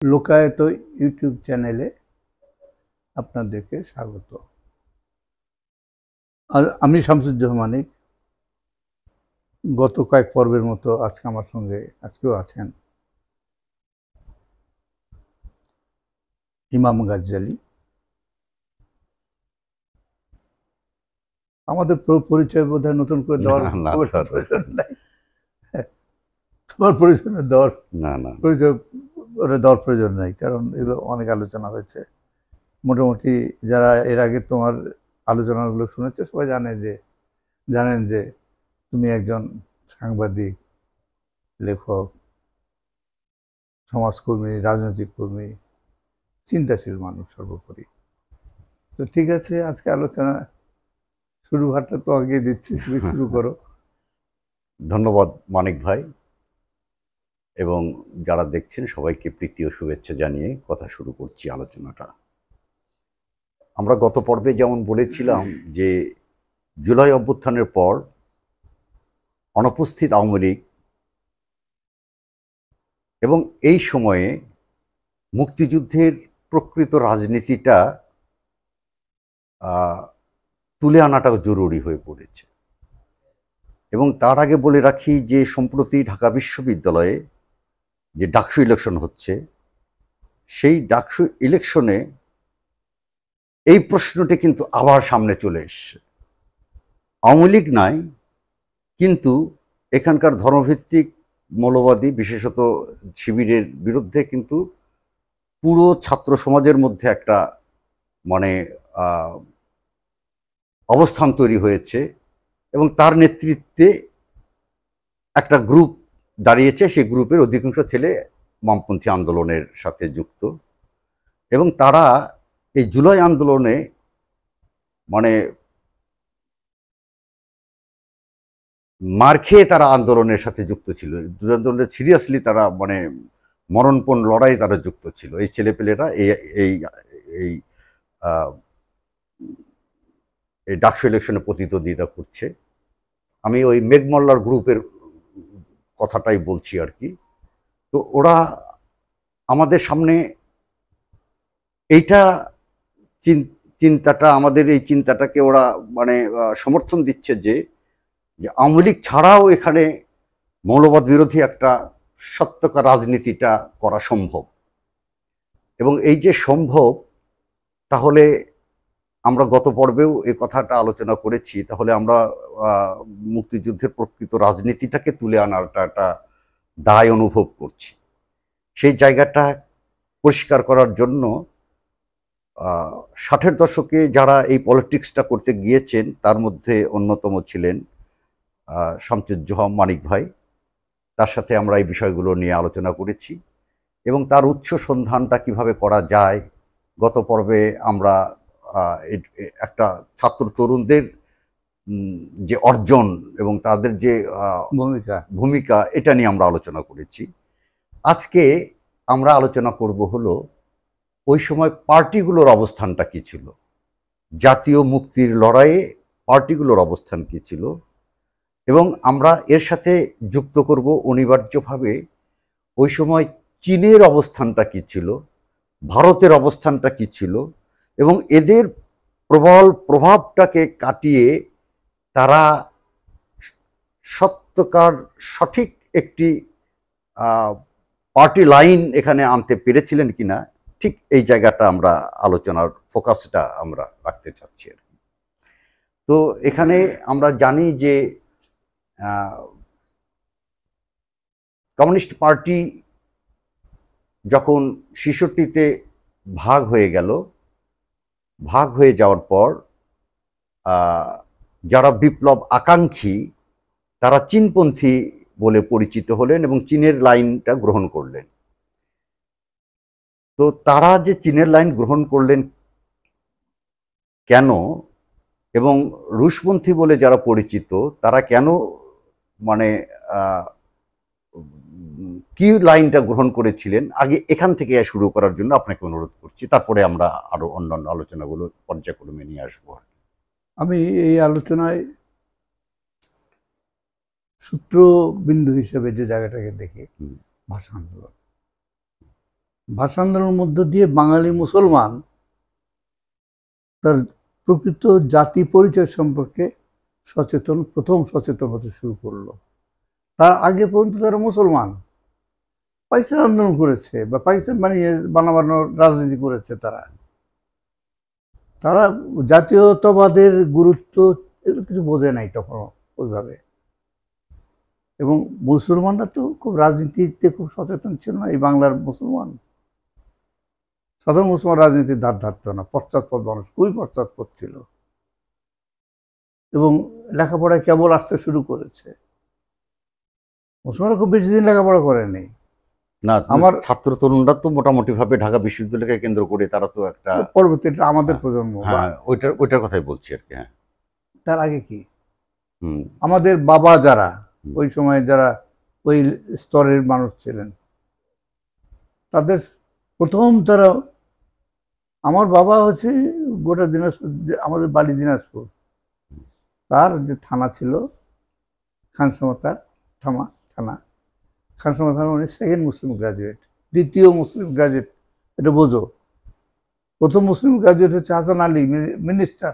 লোকায়ত YouTube চ্যানেলে আপনাদেরকে স্বাগত। আমি শামসুজ্জামান মানিক। গত কয়েক পর্বের মতো আজকে আমার সঙ্গে আজকেও আছেন ইমাম গাজ্জালী। আমাদের পরিচয় বোধহয় নতুন করে দেওয়ার প্রয়োজন নাই। তোমার পরিচয় দেওয়ার প্রয়োজন নাই, কারণ এগুলো অনেক আলোচনা হয়েছে। মোটামুটি যারা এর আগে তোমার আলোচনাগুলো শুনেছে সবাই জানেন যে তুমি একজন সাংবাদিক, লেখক, সমাজকর্মী, রাজনৈতিক কর্মী, চিন্তাশীল মানুষ সর্বোপরি। তো ঠিক আছে, আজকে আলোচনা শুরু হাটটা তো আগে দিচ্ছি, তুমি শুরু করো। ধন্যবাদ মানিক ভাই, এবং যারা দেখছেন সবাইকে প্রীতি ও শুভেচ্ছা জানিয়ে কথা শুরু করছি আলোচনাটা। আমরা গত পর্বে যেমন বলেছিলাম যে জুলাই অভ্যুত্থানের পর অনুপস্থিত আওয়ামী লীগ এবং এই সময়ে মুক্তিযুদ্ধের প্রকৃত রাজনীতিটা তুলে আনাটাও জরুরি হয়ে পড়েছে। এবং তার আগে বলে রাখি যে সম্প্রতি ঢাকা বিশ্ববিদ্যালয়ে যে ডাকসু ইলেকশন হচ্ছে, সেই ডাকসু ইলেকশনে এই প্রশ্নটি কিন্তু আবার সামনে চলে এসছে। আওয়ামী লীগ নাই, কিন্তু এখানকার ধর্মভিত্তিক মৌলবাদী বিশেষত শিবিরের বিরুদ্ধে কিন্তু পুরো ছাত্র সমাজের মধ্যে একটা অবস্থান তৈরি হয়েছে, এবং তার নেতৃত্বে একটা গ্রুপ দাঁড়িয়েছে। সেই গ্রুপের অধিকাংশ ছেলে বামপন্থী আন্দোলনের সাথে যুক্ত, এবং তারা এই জুলাই আন্দোলনে মার খেয়ে তারা আন্দোলনের সাথে যুক্ত ছিল। আন্দোলনে সিরিয়াসলি তারা মরণপণ লড়াই তারা যুক্ত ছিল। এই ছেলেপেলেরা এই এই এই ডাকসু ইলেকশনে প্রতিদ্বন্দ্বিতা করছে। আমি ওই মেঘমল্লার গ্রুপের কথাটাই বলছি আর কি। তো ওরা আমাদের সামনে এইটা চিন্তাটা, আমাদের এই চিন্তাটাকে ওরা সমর্থন দিচ্ছে যে আওয়ামী লীগ ছাড়াও এখানে মৌলবাদ বিরোধী একটা সত্যকার রাজনীতিটা করা সম্ভব। এবং এই যে সম্ভব, তাহলে আমরা গত পর্বেও এই কথাটা আলোচনা করেছি, তাহলে আমরা মুক্তিযুদ্ধের প্রকৃত রাজনীতিটাকে তুলে আনাটা একটা দায় অনুভব করছি। সেই জায়গাটা পরিষ্কার করার জন্য 60-এর দশকে যারা এই পলিটিক্সটা করতে গিয়েছেন তার মধ্যে অন্যতম ছিলেন শামসুজ্জামান মানিক ভাই। তার সাথে আমরা এই বিষয়গুলো নিয়ে আলোচনা করেছি, এবং তার উৎস সন্ধানটা কিভাবে করা যায়। গত পর্বে আমরা একটা ছাত্র তরুণদের যে অর্জন এবং তাদের যে ভূমিকা এটা নিয়ে আমরা আলোচনা করেছি। আজকে আমরা আলোচনা করব হলো ওই সময় পার্টিগুলোর অবস্থানটা কি ছিল, জাতীয় মুক্তির লড়াইয়ে পার্টিগুলোর অবস্থান কি ছিল, এবং আমরা এর সাথে যুক্ত করব অনিবার্যভাবে ওই সময় চীনের অবস্থানটা কি ছিল, ভারতের অবস্থানটা কি ছিল, এবং এদের প্রবল প্রভাবটাকে কাটিয়ে তারা সত্যকার সঠিক একটি পার্টি লাইন এখানে আনতে পেরেছিলেন কিনা, ঠিক এই জায়গাটা আমরা আলোচনার ফোকাসটা আমরা রাখতে চাচ্ছি আর কি। তো এখানে আমরা জানি যে কমিউনিস্ট পার্টি যখন ৬৬-তে ভাগ হয়ে গেল, ভাগ হয়ে যাওয়ার পর যারা বিপ্লব আকাঙ্ক্ষী তারা চীনপন্থী বলে পরিচিত হলেন এবং চীনের লাইনটা গ্রহণ করলেন। তো তারা যে চীনের লাইন গ্রহণ করলেন কেন, এবং রুশপন্থী বলে যারা পরিচিত তারা কেন কি লাইনটা গ্রহণ করেছিলেন, আগে এখান থেকে শুরু করার জন্য আপনাকে অনুরোধ করছি। তারপরে আমরা আরো অন্যান্য আলোচনাগুলো পর্যায়ক্রমে নিয়ে আসবো। আমি এই আলোচনায় সূত্রবিন্দু হিসেবে যে জায়গাটাকে দেখি ভাষা আন্দোলন। ভাষা আন্দোলনের মধ্য দিয়ে বাঙালি মুসলমান তার প্রকৃত জাতি পরিচয় সম্পর্কে প্রথম সচেতন হতে শুরু করলো। তার আগে পর্যন্ত তারা মুসলমান, পাকিস্তান আন্দোলন করেছে বা পাকিস্তান বানানোর রাজনীতি করেছে। তারা তারা জাতীয়তাবাদের গুরুত্ব এগুলো কিছু বোঝে নাই তখনও ওইভাবে। এবং মুসলমানরা তো খুব রাজনীতিতে খুব সচেতন ছিল না। এই বাংলার মুসলমান, সাধারণ মুসলমান রাজনীতির ধার ধারত না, পশ্চাৎপদ মানুষ, খুবই পশ্চাৎপদ ছিল। এবং লেখাপড়ায় কেবল আসতে শুরু করেছে। মুসলমানরা খুব বেশি দিন লেখাপড়া করেনি। না, আমার ছাত্র তরুণরা তো মোটামুটি ভাবে ঢাকা বিশ্ববিদ্যালয়কে কেন্দ্র করে তারা তো একটা পরবর্তী আমাদের প্রজন্ম, ওইটার কথাই বলছি আর কি। হ্যাঁ, তার আগে কি আমাদের বাবা যারা ওই সময় যারা ওই স্তরের মানুষ ছিলেন, তাদের প্রথম তারা, আমার বাবা হচ্ছে গোটা দিনাজপুর, আমাদের বাড়ি দিনাজপুর, তার যে থানা ছিল খানসামা থানা, খানসামা থানা, উনি সেকেন্ড মুসলিম গ্রাজুয়েট, দ্বিতীয় মুসলিম গ্রাজুয়েট। এটা বোঝো, প্রথম মুসলিম গ্রাজুয়েট হচ্ছে হাসান আলী, মিনিস্টার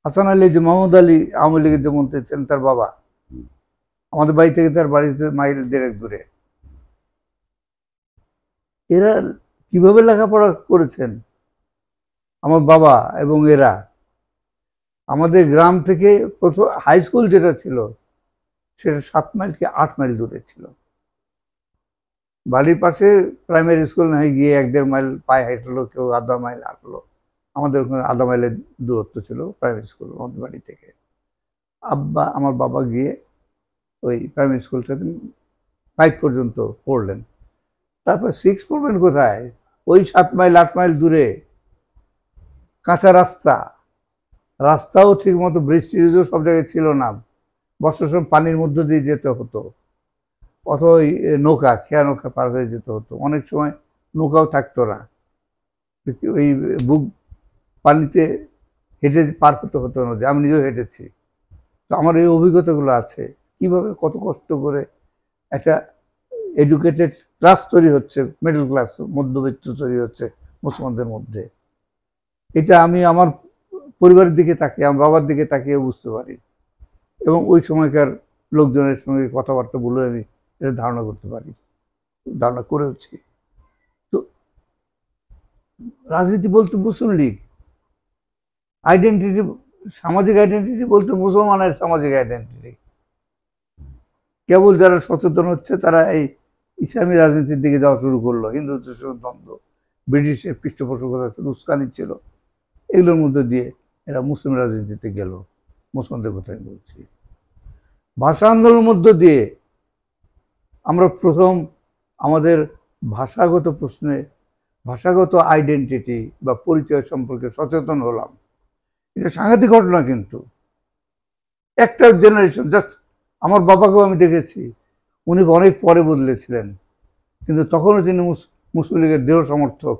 হাসান আলী, যে মোহাম্মদ আলী আওয়ামী লীগের যে মন্ত্রী ছিলেন, তার বাবা। আমাদের বাড়ি থেকে তার বাড়িতে মাইল 1.5 দূরে। এরা কিভাবে লেখাপড়া করেছেন আমার বাবা এবং এরা? আমাদের গ্রাম থেকে প্রথম হাই স্কুল যেটা ছিল সেটা 7 মাইল কি 8 মাইল দূরে ছিল। বাড়ির পাশে প্রাইমারি স্কুল না গিয়ে 1-1.5 মাইল পায়ে হাঁটলো, কেউ আধা মাইল হাঁটলো। আমাদের ওখানে আধা মাইলের দূরত্ব ছিল প্রাইমারি স্কুল আমাদের বাড়ি থেকে। আমার বাবা গিয়ে ওই প্রাইমারি স্কুলটাতে 5 পর্যন্ত পড়লেন। তারপর 6 পড়বেন কোথায়? ওই 7 মাইল 8 মাইল দূরে কাঁচা রাস্তাও ঠিক মতো, বৃষ্টিও সব জায়গায় ছিল না। বর্ষার সময় পানির মধ্য দিয়ে যেতে হতো, অথবা ওই নৌকা, খেয়া নৌকা পার হয়ে যেতে হতো। অনেক সময় নৌকাও থাকতো না, ওই বুক পানিতে হেঁটে পার করতে হতো নদী। আমি নিজেও হেঁটেছি, তো আমার এই অভিজ্ঞতাগুলো আছে, কিভাবে কত কষ্ট করে একটা এডুকেটেড ক্লাস তৈরি হচ্ছে, মিডল ক্লাস, মধ্যবিত্ত তৈরি হচ্ছে মুসলমানদের মধ্যে। এটা আমি আমার পরিবারের দিকে তাকিয়ে, আমার বাবার দিকে তাকিয়ে বুঝতে পারি, এবং ওই সময়কার লোকজনের সঙ্গে কথাবার্তা বলে আমি এটা ধারণা করতে পারি, ধারণা করেওছি। তো রাজনীতি বলতে মুসলিম লীগ, আইডেন্টিটি, সামাজিক আইডেন্টিটি বলতে মুসলমানের সামাজিক আইডেন্টিটি। কেবল যারা সচেতন হচ্ছে তারা এই ইসলামী রাজনীতির দিকে যাওয়া শুরু করলো। হিন্দুত্বের সঙ্গে দ্বন্দ্ব, ব্রিটিশের পৃষ্ঠপোষকতা ছিল, উস্কানি ছিল, এগুলোর মধ্যে দিয়ে এরা মুসলিম রাজনীতিতে গেল। মুসলমানদের কথাই বলছি। ভাষা আন্দোলনের মধ্য দিয়ে আমরা প্রথম আমাদের ভাষাগত প্রশ্নে, ভাষাগত আইডেন্টিটি বা পরিচয় সম্পর্কে সচেতন হলাম। এটা সাংঘাতিক ঘটনা। কিন্তু একটা জেনারেশন, জাস্ট আমার বাবাকেও আমি দেখেছি, উনি অনেক পরে বদলেছিলেন, কিন্তু তখনও তিনি মুসলিম লীগের দৃঢ় সমর্থক,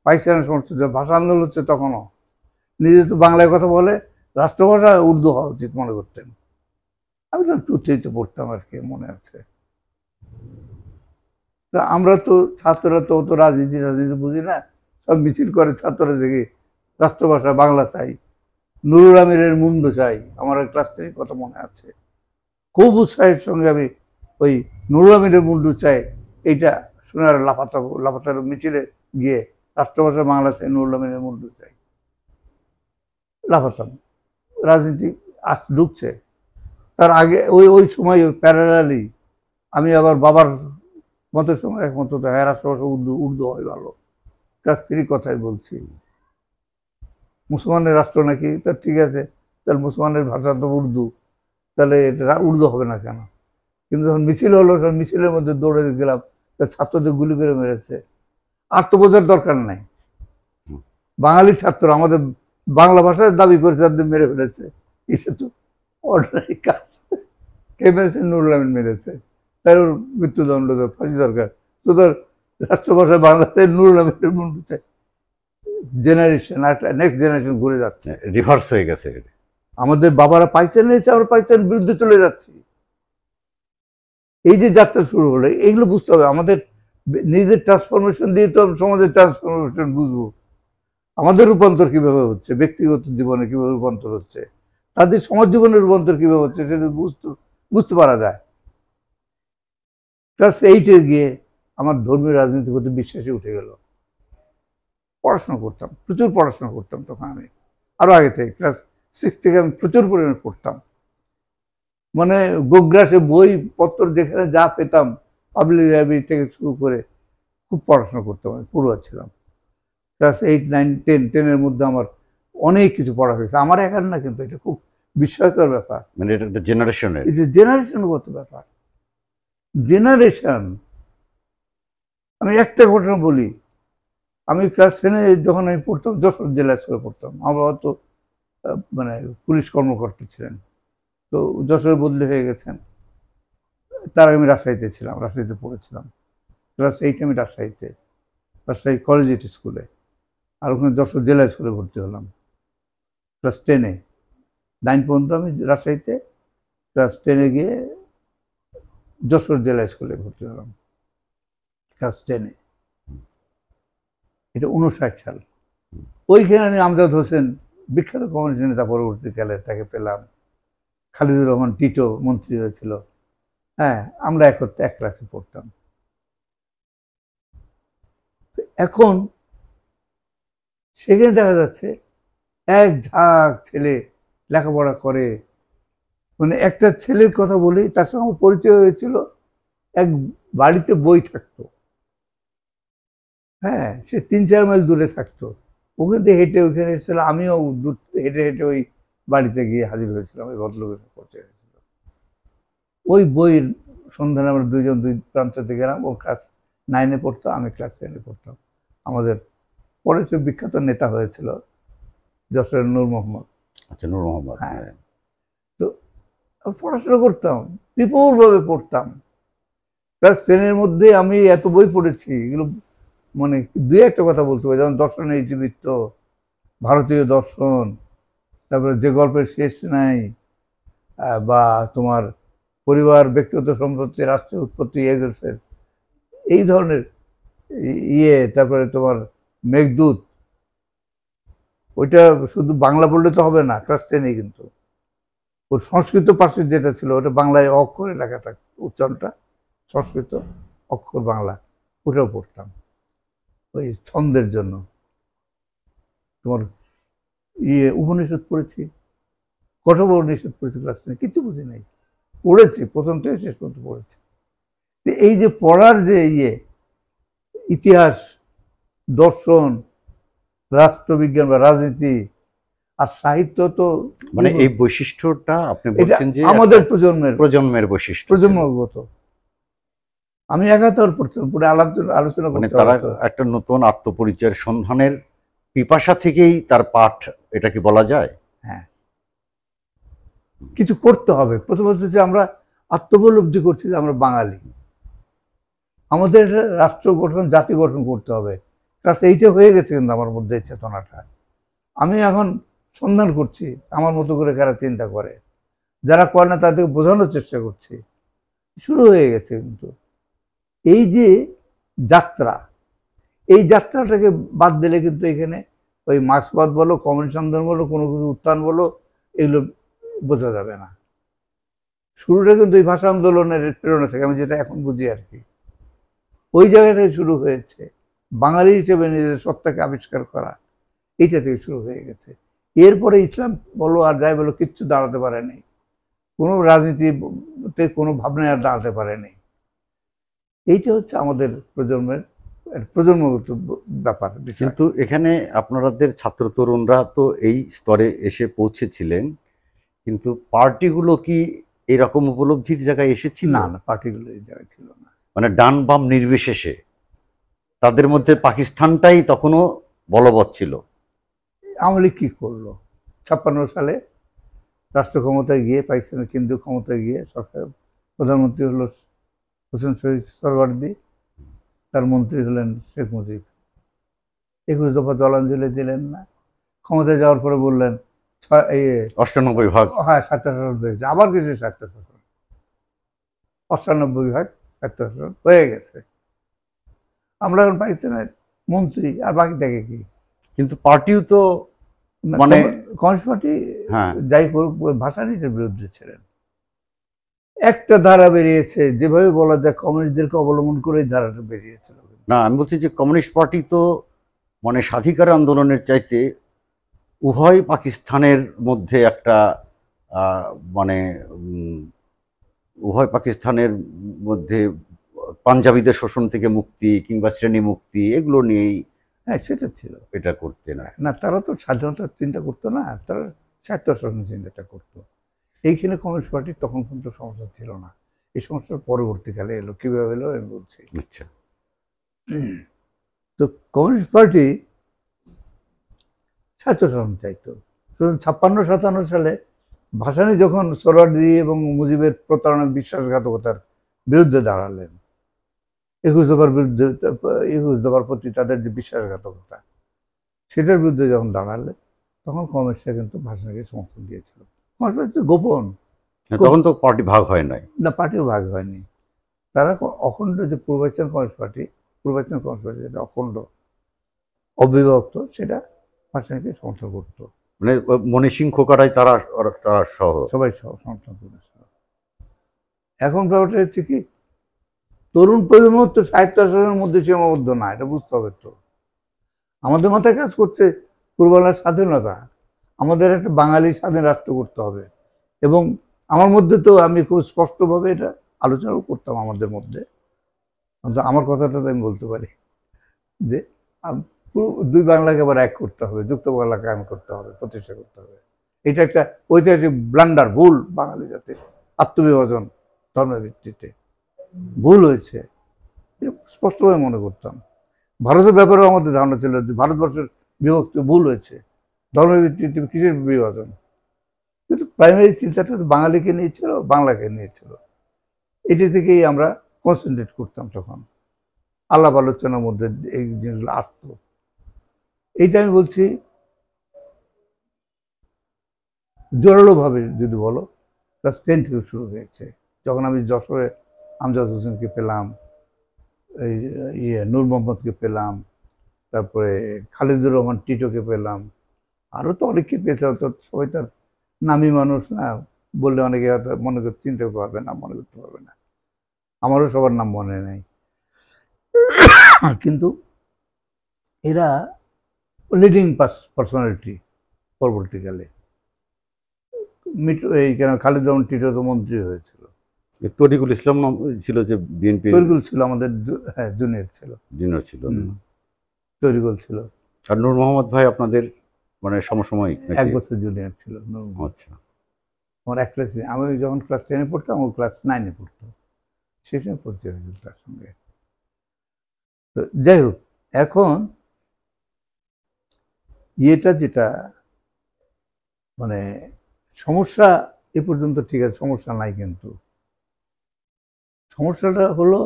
পাকিস্তানের সমর্থক। ভাষা আন্দোলন হচ্ছে তখনও নিজে তো বাংলায় কথা বলে, রাষ্ট্রভাষা উর্দু হওয়া উচিত মনে করতেন। আমি তো চতুর্থীতে পড়তাম আর কি, মনে আছে। তা আমরা তো ছাত্ররা তো অত রাজনীতি বুঝি না, সব মিছিল করে ছাত্ররা, দেখি রাষ্ট্রভাষা বাংলা চাই, নুরুল আমিরের মুন্ডু চাই। আমার ক্লাস 3 কথা মনে আছে, খুব উৎসাহের সঙ্গে আমি ওই নুরুল আমিরের মুন্ডু চাই এইটা শুনে আর লাফাতার মিছিলে গিয়ে রাষ্ট্রভাষা বাংলা চাই, নুরুল আমিরের মুন্ডু চাই, লাফাতাম। রাজনীতি ঢুকছে তার আগে, ওই সময় প্যারালালি আমি আবার বাবার মতের সঙ্গে একমত হতো, হ্যাঁ রাষ্ট্রভাষা উর্দু হয় ভালো। ক্লাস 3 কথাই বলছি। মুসলমানের রাষ্ট্র নাকি, তা ঠিক আছে, তাহলে মুসলমানের ভাষা তো উর্দু, তাহলে এটা উর্দু হবে না কেন? কিন্তু যখন মিছিল হলো, তখন মিছিলের মধ্যে দৌড়ে গেলাম, ছাত্রদের গুলি করে মেরেছে। আর তো বোঝার দরকার নাই, বাঙালি ছাত্র আমাদের বাংলা ভাষায় দাবি করে তাদের মেরে ফেলেছে, এটা তো অর্ডিনারি কাজ। কে মেরেছে? নুরুল আমিন মেরেছে, তাই ওর মৃত্যুদণ্ড, ফাঁসি দরকার। তো তার রাষ্ট্রভাষায় বাংলাতে নুরুল আমিনের মুন্ডু চাই। জেনারেশন, একটা নেক্সট জেনারেশন ঘুরে যাচ্ছে, রিভার্স হয়ে গেছে। আমাদের বাবারা পাকিস্তান নিয়েছে, আমরা পাকিস্তানের বিরুদ্ধে চলে যাচ্ছি। এই যে যাত্রা শুরু হলো, এইগুলো বুঝতে হবে। আমাদের নিজের ট্রান্সফরমেশন দিয়ে তো সমাজের ট্রান্সফরমেশন বুঝবো, আমাদের রূপান্তর কিভাবে হচ্ছে, ব্যক্তিগত জীবনে কিভাবে রূপান্তর হচ্ছে, তাদের সমাজ জীবনের রূপান্তর কিভাবে হচ্ছে সেটা বুঝতে পারা যায়। ক্লাস 8-এ গিয়ে আমার ধর্মীয় রাজনীতির প্রতি বিশ্বাসই উঠে গেল। পড়াশোনা করতাম, প্রচুর পড়াশোনা করতাম তখন আমি, আরো আগে থেকে ক্লাস 6 থেকে আমি প্রচুর পরিমাণে পড়তাম। মানে গোগ্রাসে বই পত্র যেখানে যা পেতাম, পাবলিক লাইব্রেরি থেকে শুরু করে খুব পড়াশোনা করতাম, আমি পড়ুয়া ছিলাম। ক্লাস 8, 9, 10, 10-এর মধ্যে আমার অনেক কিছু পড়া হয়েছে। আমার একার না, কিন্তু এটা খুব বিস্ময়কর ব্যাপার। মানে এটা একটা জেনারেশনের, এটা জেনারেশনগত ব্যাপার, জেনারেশন। আমি একটা ঘটনা বলি, আমি ক্লাস 10-এ যখন আমি পড়তাম, যশোর জেলা স্কুলে পড়তাম। আমার বাবা তো মানে পুলিশ কর্মকর্তা ছিলেন, তো যশোরে বদলি হয়ে গেছেন। তার আগে আমি রাজশাহীতে ছিলাম, রাজশাহীতে পড়েছিলাম। ক্লাস 8 আমি রাজশাহী কলেজিয়েট স্কুলে, আর ওখানে যশোর জেলা স্কুলে ভর্তি হলাম। ক্লাস 10-এ 9 পর্যন্ত আমি রাজশাহীতে, ক্লাস 10-এ গিয়ে যশোর জেলা স্কুলে ভর্তি হলাম ক্লাস 10-এ। এটা 59 সাল। ওইখানে আমি আমজাদ হোসেন, বিখ্যাত কমিউনিস্ট নেতা, পরবর্তীকালে তাকে পেলাম। খালিদুর রহমান টিটো মন্ত্রী হয়েছিল। হ্যাঁ, আমরা একত্রে এক ক্লাসে পড়তাম। এখন সেখানে দেখা যাচ্ছে এক ঝাঁক ছেলে লেখাপড়া করে। মানে একটা ছেলের কথা বলি, তার সঙ্গে আমার পরিচয় হয়েছিল, এক বাড়িতে বই থাকতো। হ্যাঁ, সে 3-4 মাইল দূরে থাকতো। ওখান থেকে হেঁটে ওখানে এসেছিল, আমিও হেঁটে হেঁটে ওই বাড়িতে গিয়ে হাজির হয়েছিলাম। ওই ভদ্রলোকের সাথে পরিচয় হয়েছিল। ওই বইয়ের সন্ধানে আমরা দুইজন দুই প্রান্ততে গেলাম। ও ক্লাস 9-এ পড়তো, আমি ক্লাস 10-এ পড়তাম। আমাদের পরে সে বিখ্যাত নেতা হয়েছিল, যশোরের নূর মোহাম্মদ। আচ্ছা, নূর মোহাম্মদ। হ্যাঁ, তো পড়াশোনা করতাম, বিপুলভাবে পড়তাম। ক্লাস 10-এর মধ্যে আমি এত বই পড়েছি, এগুলো মানে দুই একটা কথা বলতে পারি, যেমন দর্শনের ইতিবৃত্ত, ভারতীয় দর্শন, তারপরে যে গল্পের শেষ নাই, বা তোমার পরিবার, ব্যক্তিগত সম্পত্তি, রাষ্ট্রের উৎপত্তি, এগেছে, এই ধরনের তারপরে তোমার মেঘদূত। ওইটা শুধু বাংলা পড়লে তো হবে না, ক্লাস 10-এ কিন্তু ওর সংস্কৃত পাশে যেটা ছিল ওটা বাংলায় অক্ষরে লেখা থাকতো, উচ্চারণটা সংস্কৃত, অক্ষর বাংলা, ওটাও পড়তাম ওই ছন্দের জন্য। তোমার উপনিষদ পড়েছি, কঠোপনিষদ পড়েছি ক্লাস 10-এ, কিছু বুঝি নাই, পড়েছি প্রথম থেকে শেষ পর্যন্ত পড়েছি। এই যে পড়ার যে ইতিহাস, দর্শন, রাষ্ট্রবিজ্ঞান বা রাজনীতি আর সাহিত্য, তো মানে এই বৈশিষ্ট্যটা আপনি বলছেন যে আমাদের প্রজন্মের বৈশিষ্ট্য, প্রজন্মগত। আমি একাত্তর পড়তাম, পুরো আলোচনা মানে করতে তারা একটা নতুন আত্মপরিচয়ের সন্ধানের পিপাসা থেকেই তার পাঠ, এটা কি বলা যায়? হ্যাঁ, কিছু করতে হবে। প্রথমত হচ্ছে আমরা আত্মোপলব্ধি করছি যে আমরা বাঙালি, আমাদের রাষ্ট্র গঠন, জাতি গঠন করতে হবে। ক্লাস 8-এ হয়ে গেছে কিন্তু আমার মধ্যে চেতনাটা। আমি এখন সন্ধান করছি আমার মতো করে কারা চিন্তা করে, যারা করে না তাদেরকে বোঝানোর চেষ্টা করছি। শুরু হয়ে গেছে কিন্তু এই যে যাত্রা, এই যাত্রাটাকে বাদ দিলে কিন্তু এখানে ওই মার্ক্সবাদ বলো, কমিউনিস্ট আন্দোলন বলো, কোনো কিছু উত্থান বলো, এগুলো বোঝা যাবে না। শুরুটা কিন্তু এই ভাষা আন্দোলনের প্রেরণা থেকে, আমি যেটা এখন বুঝি আর কি, ওই জায়গা থেকে শুরু হয়েছে। বাঙালি হিসেবে নিজেদের সত্তাকে আবিষ্কার করা, এইটা থেকে শুরু হয়ে গেছে। এরপরে ইসলাম বলো আর যাই বলো, কিচ্ছু দাঁড়াতে পারেনি, কোনো রাজনীতিতে কোনো ভাবনায় আর দাঁড়াতে পারেনি। এইটা হচ্ছে আমাদের প্রজন্মগত ব্যাপার। কিন্তু এখানে আপনাদের ছাত্র তরুণরা তো এই স্তরে এসে পৌঁছেছিলেন, কিন্তু পার্টিগুলো কি এরকম উপলব্ধির জায়গায় এসেছিল? না, পার্টিগুলো এই জায়গায় ছিল না। মানে ডান বাম নির্বিশেষে তাদের মধ্যে পাকিস্তানটাই তখনও বলবৎ ছিল। আওয়ামী লীগ কি করলো? 56 সালে রাষ্ট্র ক্ষমতায় গিয়ে, পাকিস্তানের কেন্দ্রীয় ক্ষমতায় গিয়ে সরকার, প্রধানমন্ত্রী হলো হোসেন শহীদ সোহরাওয়ার্দী, তার মন্ত্রী হলেন শেখ মুজিব। 21 দফা জলাঞ্জলি দিলেন না, ক্ষমতায় যাওয়ার পরে বললেন 98 ভাগ, হ্যাঁ, স্বায়ত্তশাসন হয়েছে। আবার কিছু স্বায়ত্তশাসন, 98 ভাগ স্বায়ত্তশাসন হয়ে গেছে। আমরা এখন পাকিস্তানের মন্ত্রী, আর বাকি থাকে কি? কিন্তু পার্টিও তো মানে কমিউনিস্ট পার্টি হ্যাঁ যাই করুক ভাসানীর বিরুদ্ধে ছিলেন। একটা ধারা বেরিয়েছে, যেভাবে বলা যায় কমিউনিস্টদেরকে অবলম্বন করে ধারাটা বেরিয়েছিল। না, আমি বলছি যে কমিউনিস্ট পার্টি তো মানে স্বাধিকার আন্দোলনের চাইতে উভয় পাকিস্তানের মধ্যে একটা মানে উভয় পাকিস্তানের মধ্যে পাঞ্জাবিদের শোষণ থেকে মুক্তি কিংবা শ্রেণী মুক্তি এগুলো নিয়েই হ্যাঁ, সেটা ছিল। এটা করতে না। না, তারা তো স্বাধীনতার চিন্তা করতো না, তারা স্বায়ত্তশাসন চিন্তাটা করতো। এইখানে কমিউনিস্ট পার্টির তখন কিন্তু সমস্যা ছিল না। এই সমস্যার পরবর্তীকালে এলো। কিভাবে এলো আমি বলছি। আচ্ছা, তো কমিউনিস্ট পার্টি স্বায়ত্তশাসন চাইতো। 56-57 সালে ভাসানী যখন সোহরাওয়ার্দী এবং মুজিবের প্রতারণা বিশ্বাসঘাতকতার বিরুদ্ধে দাঁড়ালেন, 21 দফার প্রতি তাদের যে বিশ্বাসঘাতকতা, সেটার বিরুদ্ধে যখন দাঁড়ালেন, তখন কমিউনিস্টরা কিন্তু ভাসানীকে সমর্থন দিয়েছিল। কমিউনিস্ট পার্টি গোপন, তখন তো পার্টি ভাগ হয় নাই, না পার্টিও ভাগ হয়নি। তারা অখণ্ড যে পূর্বাঞ্চল কমিউনিস্ট পার্টি, যেটা অখণ্ড অবিভক্ত, সেটা ভাসানীকে সমর্থন করতো। মানে মনীষিং খোকারাই তারা তারা সহ সবাই সমর্থন করেছিল। এখন ব্যাপারটা হচ্ছে কি, তরুণ প্রজন্ম তো স্বায়ত্তশাসনের মধ্যে সীমাবদ্ধ না, এটা বুঝতে হবে। তো আমাদের মাথায় কাজ করছে পূর্ববাংলার স্বাধীনতা, আমাদের একটা বাঙালি স্বাধীন রাষ্ট্র করতে হবে। এবং আমার মধ্যে তো আমি খুব স্পষ্টভাবে এটা আলোচনাও করতাম আমাদের মধ্যে। আমার কথাটা তো আমি বলতে পারি যে দুই বাংলাকে আবার এক করতে হবে, যুক্ত বাংলা কায়েম করতে হবে, প্রতিষ্ঠা করতে হবে। এটা একটা ঐতিহাসিক ব্লান্ডার, ভুল বাঙালি জাতির আত্মবিভাজন ধর্মের ভিত্তিতে ভুল হয়েছে, স্পষ্টভাবে মনে করতাম। ভারতের ব্যাপারেও আমাদের ধারণা ছিল যে ভারতবর্ষের বিভক্তি ভুল হয়েছে, ধর্মের ভিত্তিতে কিসের বিভাজন। কিন্তু প্রাইমারি চিন্তাটা বাঙালিকে নিয়েছিল, বাংলাকে নিয়েছিল। এটি থেকেই আমরা কনসেন্ট্রেট করতাম। তখন আলাপ আলোচনার মধ্যে এই জিনিসগুলো আসতো। এইটা আমি বলছি জোরালোভাবে যদি বলো, ক্লাস 10 থেকে শুরু হয়েছে। যখন আমি যশোরে আমজাদ হোসেনকে পেলাম, এই নূর মোহাম্মদকে পেলাম, তারপরে খালিদুর রহমান টিটোকে পেলাম, আরও তো অনেককে পেয়েছিলাম। তো সবাই তার নামী মানুষ না, বললে অনেকে হয়তো মনে করতে চিনতে পারবে না, মনে করতে পারবে না। আমারও সবার নাম মনে নেই, কিন্তু এরা লিডিং পার্সোনালিটি। পরবর্তীকালে এই কেন খালিদুর রহমান টিটো তো মন্ত্রী হয়েছিল। তরিকুল ইসলাম নাম ছিল যে বিএনপি, তরিকুল ছিল আমাদের জুনিয়র ছিল, তরিকুল ছিল। আর নূর মোহাম্মদ ভাই আপনাদের মানে সমসাময়িক, 1 বছর জুনিয়র ছিল। আচ্ছা, আমার এক ক্লাস, আমি যখন ক্লাস 10-এ পড়তাম, ও ক্লাস 9-এ পড়তো, সেই সময় পরিচয় হয়েছিল তার সঙ্গে। তো যাই হোক, এখন যেটা মানে সমস্যা এ পর্যন্ত ঠিক আছে, সমস্যা নাই। কিন্তু সমস্যাটা হলো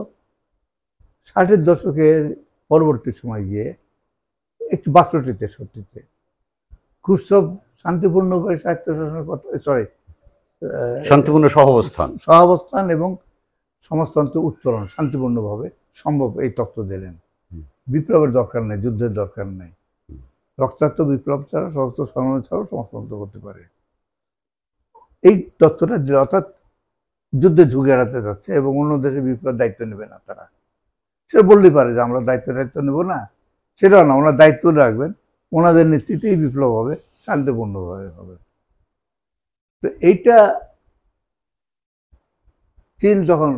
60-এর দশকের পরবর্তী সময় গিয়ে একটু 62-63-তে খুশরব শান্তিপূর্ণভাবে স্বায়ত্তশাসনের কথা, শান্তিপূর্ণ সহাবস্থান এবং সমাজতন্ত্রের উত্তরণ শান্তিপূর্ণভাবে সম্ভব, এই তত্ত্ব দিলেন। বিপ্লবের দরকার নেই, যুদ্ধের দরকার নেই, রক্তাক্ত বিপ্লব ছাড়া, সশস্ত্র সংগ্রাম ছাড়াও সমাজতন্ত্র করতে পারে, এই তত্ত্বটা দিল। অর্থাৎ যুদ্ধে ঝুঁকি এড়াতে যাচ্ছে এবং অন্য দেশে বিপ্লব দায়িত্ব নেবে না তারা। সে বললেই পারে যে আমরা দায়িত্ব নেব না, সেটাও না, ওনারা দায়িত্ব রাখবেন, ওনাদের নেতৃত্বেই বিপ্লব হবে, শান্তিপূর্ণভাবে হবে। তো এইটা চীন যখন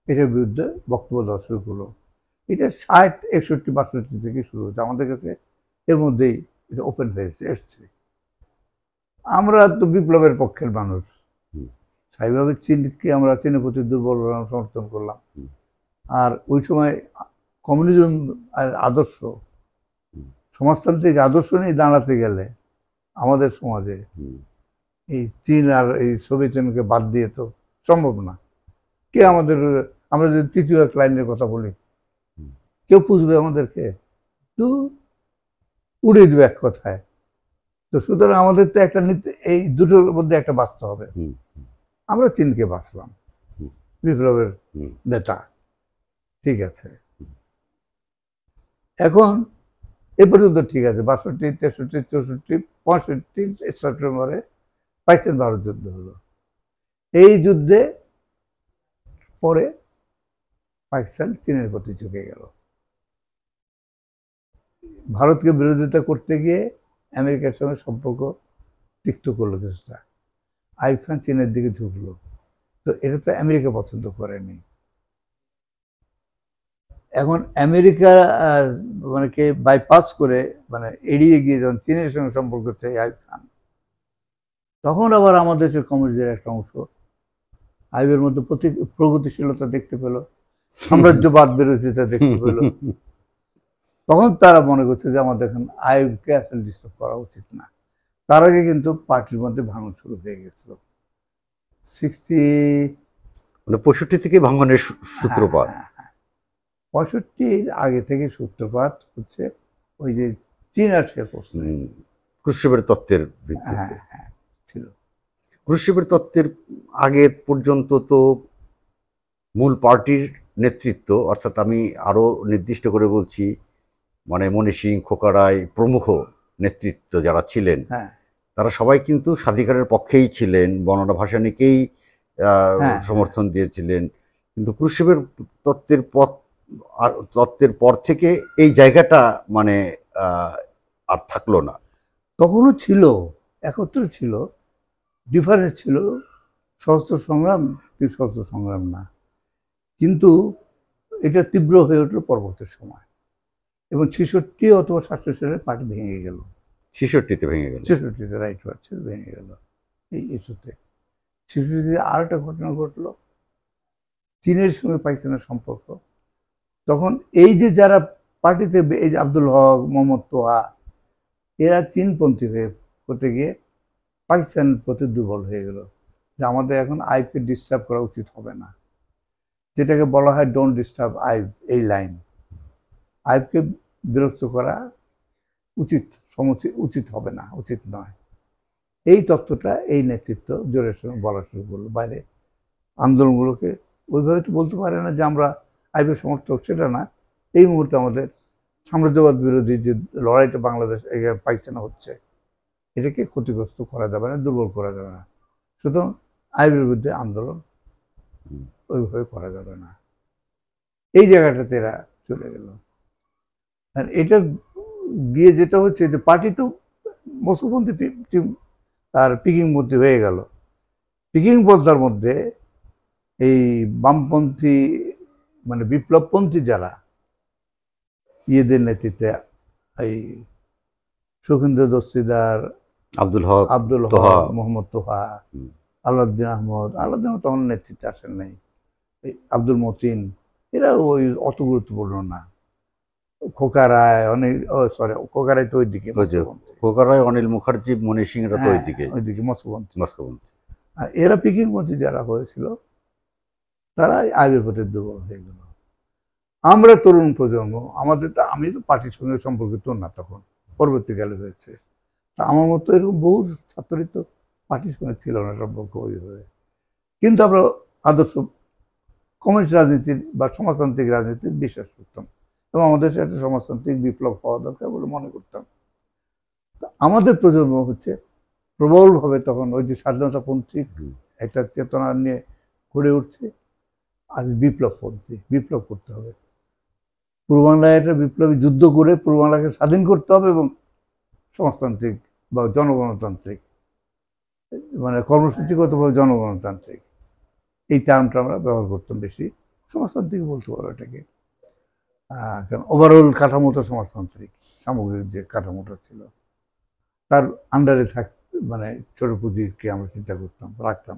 এটার বিরুদ্ধে বক্তব্য দেওয়া শুরু করলো, এটা 60, 61, 62 থেকে শুরু হচ্ছে। আমাদের কাছে এর মধ্যেই এটা ওপেন হয়েছে এসছে। আমরা তো বিপ্লবের পক্ষের মানুষ, স্বাভাবিকভাবে চীনকে আমরা চীনের প্রতি দুর্বল সমর্থন করলাম। আর ওই সময় কমিউনিজম আদর্শ, সমাজতান্ত্রিক আদর্শ নিয়ে দাঁড়াতে গেলে আমাদের সমাজে এই চীন আর এই সোভিয়েত ইউনিয়নকে বাদ দিয়ে তো সম্ভব না। কে আমাদের, আমরা যদি তৃতীয় এক লাইনের কথা বলি, কেউ পুষবে আমাদেরকে? তো উড়িয়ে দেবে এক কথায়। তো সুতরাং আমাদের তো একটা এই দুটোর মধ্যে একটা বাঁচতে হবে। আমরা চীনকে বাঁচলাম, বিপ্লবের নেতা, ঠিক আছে। এখন এ পর্যন্ত ঠিক আছে, 62, 63, 64, 65 সেপ্টেম্বরে পাকিস্তান ভারত যুদ্ধ হলো। এই যুদ্ধে পরে পাকিস্তান চীনের প্রতি ঝুঁকে গেল। ভারতকে বিরোধিতা করতে গিয়ে আমেরিকার সঙ্গে সম্পর্ক তিক্ত করলো কিছুটা। আইয়ুব খান চীনের দিকে ঝুঁকলো, তো এটা তো আমেরিকা পছন্দ করেনি। এখন আমেরিকা মানে কে বাইপাস করে, মানে এড়িয়ে গিয়ে যখন চীনের সঙ্গে সম্পর্ক চাই আইয়ুব খান, তখন আবার আমাদের দেশের কমিউনিস্টদের একটা অংশ আইয়ুবের মধ্যে প্রগতিশীলতা দেখতে পেল, সাম্রাজ্যবাদ বিরোধিতা দেখতে পেল। তখন তারা মনে করছে যে আমাদের এখন আইয়ুবকে আসলে ডিস্টার্ব করা উচিত না। তার আগে কিন্তু পার্টির মধ্যে ভাঙন শুরু হয়ে গেছিল। 65 থেকে ভাঙনের সূত্রপাত। 65 আগে থেকে সূত্রপাত হচ্ছে ওই যে চীন আর শেখ হোসেন ক্রুশ্চেভের তত্ত্বের ভিত্তিতে ছিল। ক্রুশ্চেভের তত্ত্বের আগে পর্যন্ত তো মূল পার্টির নেতৃত্ব, অর্থাৎ আমি আরো নির্দিষ্ট করে বলছি, মানে মনি সিং, খোকা রায় প্রমুখ নেতৃত্ব যারা ছিলেন, তারা সবাই কিন্তু স্বাধিকারের পক্ষেই ছিলেন, বর্ণনা ভাসানীকেই সমর্থন দিয়েছিলেন। কিন্তু ক্রুশ্চেভের তত্ত্বের পর থেকে এই জায়গাটা মানে আর থাকলো না। তখনও ছিল, একত্র ছিল, ডিফারেন্স ছিল, সশস্ত্র সংগ্রাম কি সশস্ত্র সংগ্রাম না। কিন্তু এটা তীব্র হয়ে উঠল পরবর্তী সময়, এবং 66 অথবা 67 সালে পার্টি ভেঙে গেল। 66-তে ভেঙে গেল। 66-তে রাইট পাচ্ছে ভেঙে গেল এই ইস্যুতে। 66-তে আর একটা ঘটনা ঘটলো, চীনের সঙ্গে পাকিস্তানের সম্পর্ক। তখন এই যে যারা পার্টিতে, এই যে আব্দুল হক, মোহাম্মদ তোহা, এরা চীনপন্থী হয়ে করতে গিয়ে পাকিস্তানের প্রতি দুর্বল হয়ে গেল, যে আমাদের এখন আইয়ুবকে ডিস্টার্ব করা উচিত হবে না, যেটাকে বলা হয় ডোন্ট ডিস্টার্ব আইয়ুব, এই লাইন। আইয়ুবকে বিরক্ত করা উচিত হবে না, উচিত নয়। এই তত্ত্বটা এই নেতৃত্ব জোরের সঙ্গে বলা শুরু করলো। বাইরে আন্দোলনগুলোকে ওইভাবে তো বলতে পারে না যে আমরা আইয়ুবের সমর্থক, সেটা না। এই মুহূর্তে আমাদের সাম্রাজ্যবাদ বিরোধী যে লড়াইটা বাংলাদেশ পাকিস্তানে হচ্ছে, এটাকে ক্ষতিগ্রস্ত করা যাবে না, দুর্বল করা যাবে না। সুতরাং আইয়ুবের বিরুদ্ধে আন্দোলন ওইভাবে করা যাবে না, এই জায়গাটাতে এরা চলে গেল। আর এটা গিয়ে যেটা হচ্ছে যে পার্টি তো মস্কোপন্থী আর পিকিংপন্থী হয়ে গেল। পিকিং পন্থার মধ্যে এই বামপন্থী মানে বিপ্লবপন্থী যারা ইয়েদের নেতৃত্বে, এই শৌখিনদের দস্তিদার, আব্দুল হক, মোহাম্মদ তোহা, আলাউদ্দিন আহমদ তখন নেতৃত্বে আসেন নাই, আব্দুল মতিন, এরা ওই অত গুরুত্বপূর্ণ না। খোকা রায়, খোকা রায় তো ওইদিকে, খোকা রায়, অনিল মুখার্জি, মনি সিং, এরা তো ওইদিকে মস্কোপন্থী। আর এরা পিকিংপন্থী যারা হয়েছিল, তারা আইয়ুবের প্রতি দুর্বল হয়ে গেল। আমরা তরুণ প্রজন্ম, আমি তো পার্টির সঙ্গে সম্পর্কিত না তখন, পরবর্তীকালে হয়েছে। তা আমার মতো এরকম বহু ছাত্রই তো পার্টির সঙ্গে ছিল না সম্পর্ক ওইভাবে। কিন্তু আমরা আদর্শ কমিউনিস্ট রাজনীতির বা সমাজতান্ত্রিক রাজনীতির বিশ্বাস করতাম, এবং আমাদের সাথে একটা সমাজতান্ত্রিক বিপ্লব হওয়া দরকার বলে মনে করতাম। আমাদের প্রজন্ম হচ্ছে প্রবলভাবে তখন ওই যে স্বাধীনতাপন্থী একটা চেতনা নিয়ে গড়ে উঠছে, আর বিপ্লবপন্থী, বিপ্লব করতে হবে, পূর্ববাংলায় একটা বিপ্লবী যুদ্ধ করে পূর্ববাংলাকে স্বাধীন করতে হবে, এবং সমাজতান্ত্রিক বা জনগণতান্ত্রিক, মানে কর্মসূচিগতভাবে জনগণতান্ত্রিক, এই টার্মটা আমরা ব্যবহার করতাম বেশি। সমাজতান্ত্রিক বলতে পারো এটাকে, কারণ ওভারঅল কাঠামোটা সমাজতান্ত্রিক, সামগ্রিক যে কাঠামোটা ছিল তার আন্ডারে মানে ছোট পুঁজিকে আমরা চিন্তা করতাম, রাখতাম,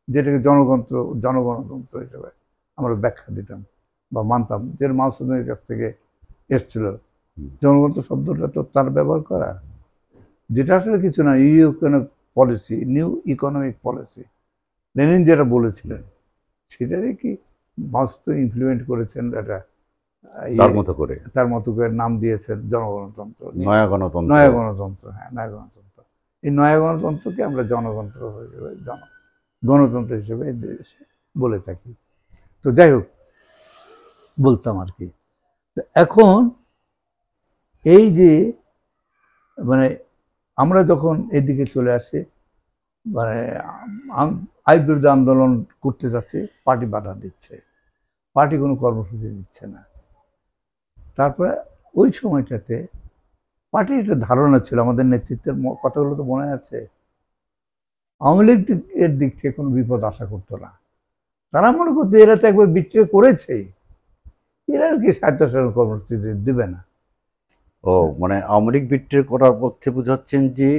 যেটাকে জনগণতন্ত্র হিসেবে আমরা ব্যাখ্যা দিতাম বা মানতাম, যে মাও সেতুংয়ের কাছ থেকে এসছিল। জনগণতন্ত্র শব্দটা তো তার ব্যবহার করা, যেটা আসলে কিছু না, policy, new economic policy, Lenin যেটা বলেছিলেন সেটারই কি মাও সেতুং ইমপ্লিমেন্ট করেছেন, এটা তার মতো করে নাম দিয়েছেন জনগণতন্ত্র, নয়া গণতন্ত্র। হ্যাঁ, নয়া গণতন্ত্র। এই নয়া গণতন্ত্রকে আমরা জনগণতন্ত্র হিসেবে, গণতন্ত্র হিসেবে দেশে বলে থাকি। তো যাই হোক, বলতাম আর কি। তো এখন এই যে মানে আমরা যখন এদিকে চলে আসি, মানে আইন বিরোধী আন্দোলন করতে যাচ্ছে, পার্টি বাধা দিচ্ছে, পার্টি কোনো কর্মসূচি দিচ্ছে না। তারপরে ওই সময়টাতে পার্টির একটা ধারণা ছিল, আমাদের নেতৃত্বের কথাগুলো তো মনে আছে, আওয়ামী লীগ এর দিক থেকে কোনো বিপদ আশা করতো না। তারা মনে করতো এরা তো একবার বিট্রে করেছে, এরা আর কি স্বায়ত্তশাসন কর্মসূচি দেবে না। ও মানে আওয়ামী লীগ বিট্রে করার পথে বোঝাচ্ছেন যে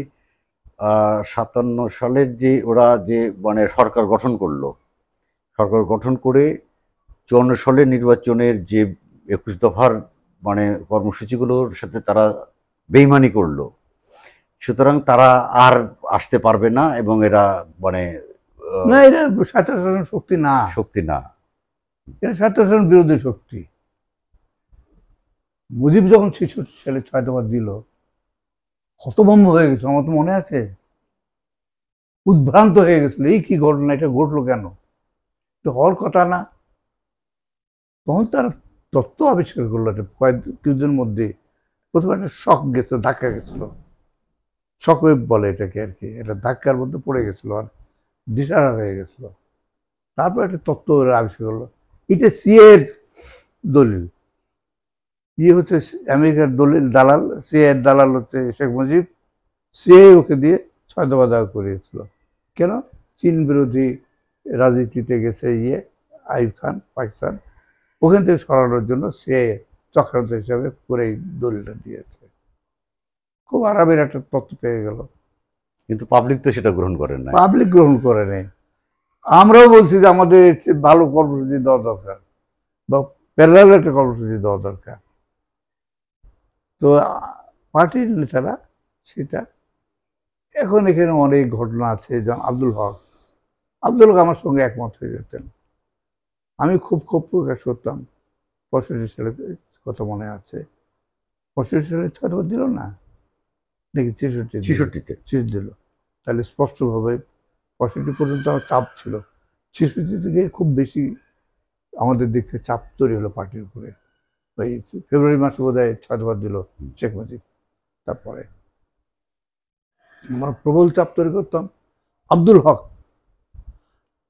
57 সালের যে ওরা যে মানে সরকার গঠন করলো, সরকার গঠন করে 54 সালের নির্বাচনের যে 21 দফার মানে কর্মসূচিগুলোর সাথে তারা বেইমানি করলো, সুতরাং তারা আর আসতে পারবে না এবং এরা মানে না, এরা স্বায়ত্তশাসন শক্তি না, শক্তি না, এরা স্বায়ত্তশাসন বিরোধী শক্তি। মুজিব যখন 66 সালে 6 দফা দিল, হতভম্ব হয়ে গেছিল, আমার তো মনে আছে, উদ্ভ্রান্ত হয়ে গেছিল, এই কি ঘটনা, এটা ঘটলো কেন, তো হওয়ার কথা না। তখন তারা তত্ত্ব আবিষ্কার করলো, এটা কিছুদিনের মধ্যে। প্রথমে একটা শক গেছিল, ধাক্কা গেছিল, শকওয়েভ বলে এটাকে আর কি, এটা ধাক্কার মধ্যে পড়ে গেছিল আর দিশাহারা হয়ে গেছিল। তারপর একটা তত্ত্ব ওরা আবিষ্কার করলো, এটা সিএর দলিল, হচ্ছে আমেরিকার দলিল দালাল, সিএর দালাল হচ্ছে শেখ মুজিব, সিএ ওকে দিয়ে 6 দফা দাওয়া করিয়েছিল। কেন? চীন বিরোধী রাজনীতিতে গেছে আইয়ুব খান পাকিস্তান, ওখান থেকে সরানোর জন্য সিএ চক্রান্ত হিসাবে করে এই দলিলটা দিয়েছে। খুব আরামের একটা তথ্য পেয়ে গেল, কিন্তু পাবলিক তো সেটা গ্রহণ করেন না। পাবলিক গ্রহণ করে নেই। আমরাও বলছি যে আমাদের ভালো কর্মসূচি দেওয়া দরকার, বা প্যারালাল একটা কর্মসূচি দেওয়া দরকার। তো পার্টির নেতারা সেটা, এখন এখানে অনেক ঘটনা আছে, যেমন আব্দুল হক আমার সঙ্গে একমত হয়ে যেতেন, আমি খুব ক্ষোভ প্রকাশ করতাম। 65 সালে কথা মনে আছে, 65 সালে 6 দফা দিল না নাকি 66 দিল, তাহলে স্পষ্টভাবে 65 পর্যন্ত আমার চাপ ছিল, 66 থেকে খুব বেশি আমাদের দিক থেকে চাপ তৈরি হলো পার্টির উপরে। ওই ফেব্রুয়ারি মাসে বোধ হয় 6 দফা দিল শেখ মুজিব, তারপরে আমরা প্রবল চাপ তৈরি করতাম। আব্দুল হক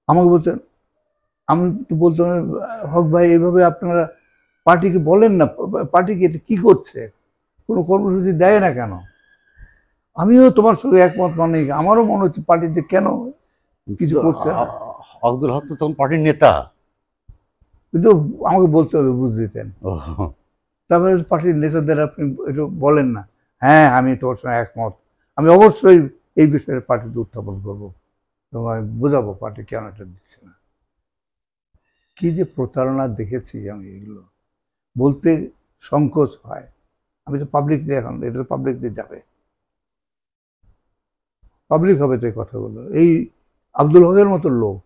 আমাকে বলতেন, আমি তো বলতাম, হক ভাই এইভাবে আপনারা পার্টিকে বলেন না, পার্টিকে এটা কি করছে, কোনো কর্মসূচি দেয় না কেন? আমিও তোমার সঙ্গে একমত, মানে আমারও মনে হচ্ছে পার্টিতে কেন কিছু করছে না। আব্দুল হক তো তখন পার্টির নেতা, কিন্তু আমাকে বলতে হবে, বুঝ দিতেন। তারপরে পার্টির নেতাদের আপনি একটু বলেন না, হ্যাঁ আমি তোমার সঙ্গে একমত, আমি অবশ্যই এই বিষয়ে পার্টিতে উত্থাপন করবো এবং আমি বোঝাবো পার্টি কেন এটা দিচ্ছে না। কি যে প্রতারণা দেখেছি আমি, এগুলো বলতে সংকোচ হয়। আমি তো পাবলিকলি, এখন এটা তো পাবলিকলি যাবে, পাবলিক হবে তো এই কথাগুলো। এই আব্দুল হকের মতো লোক,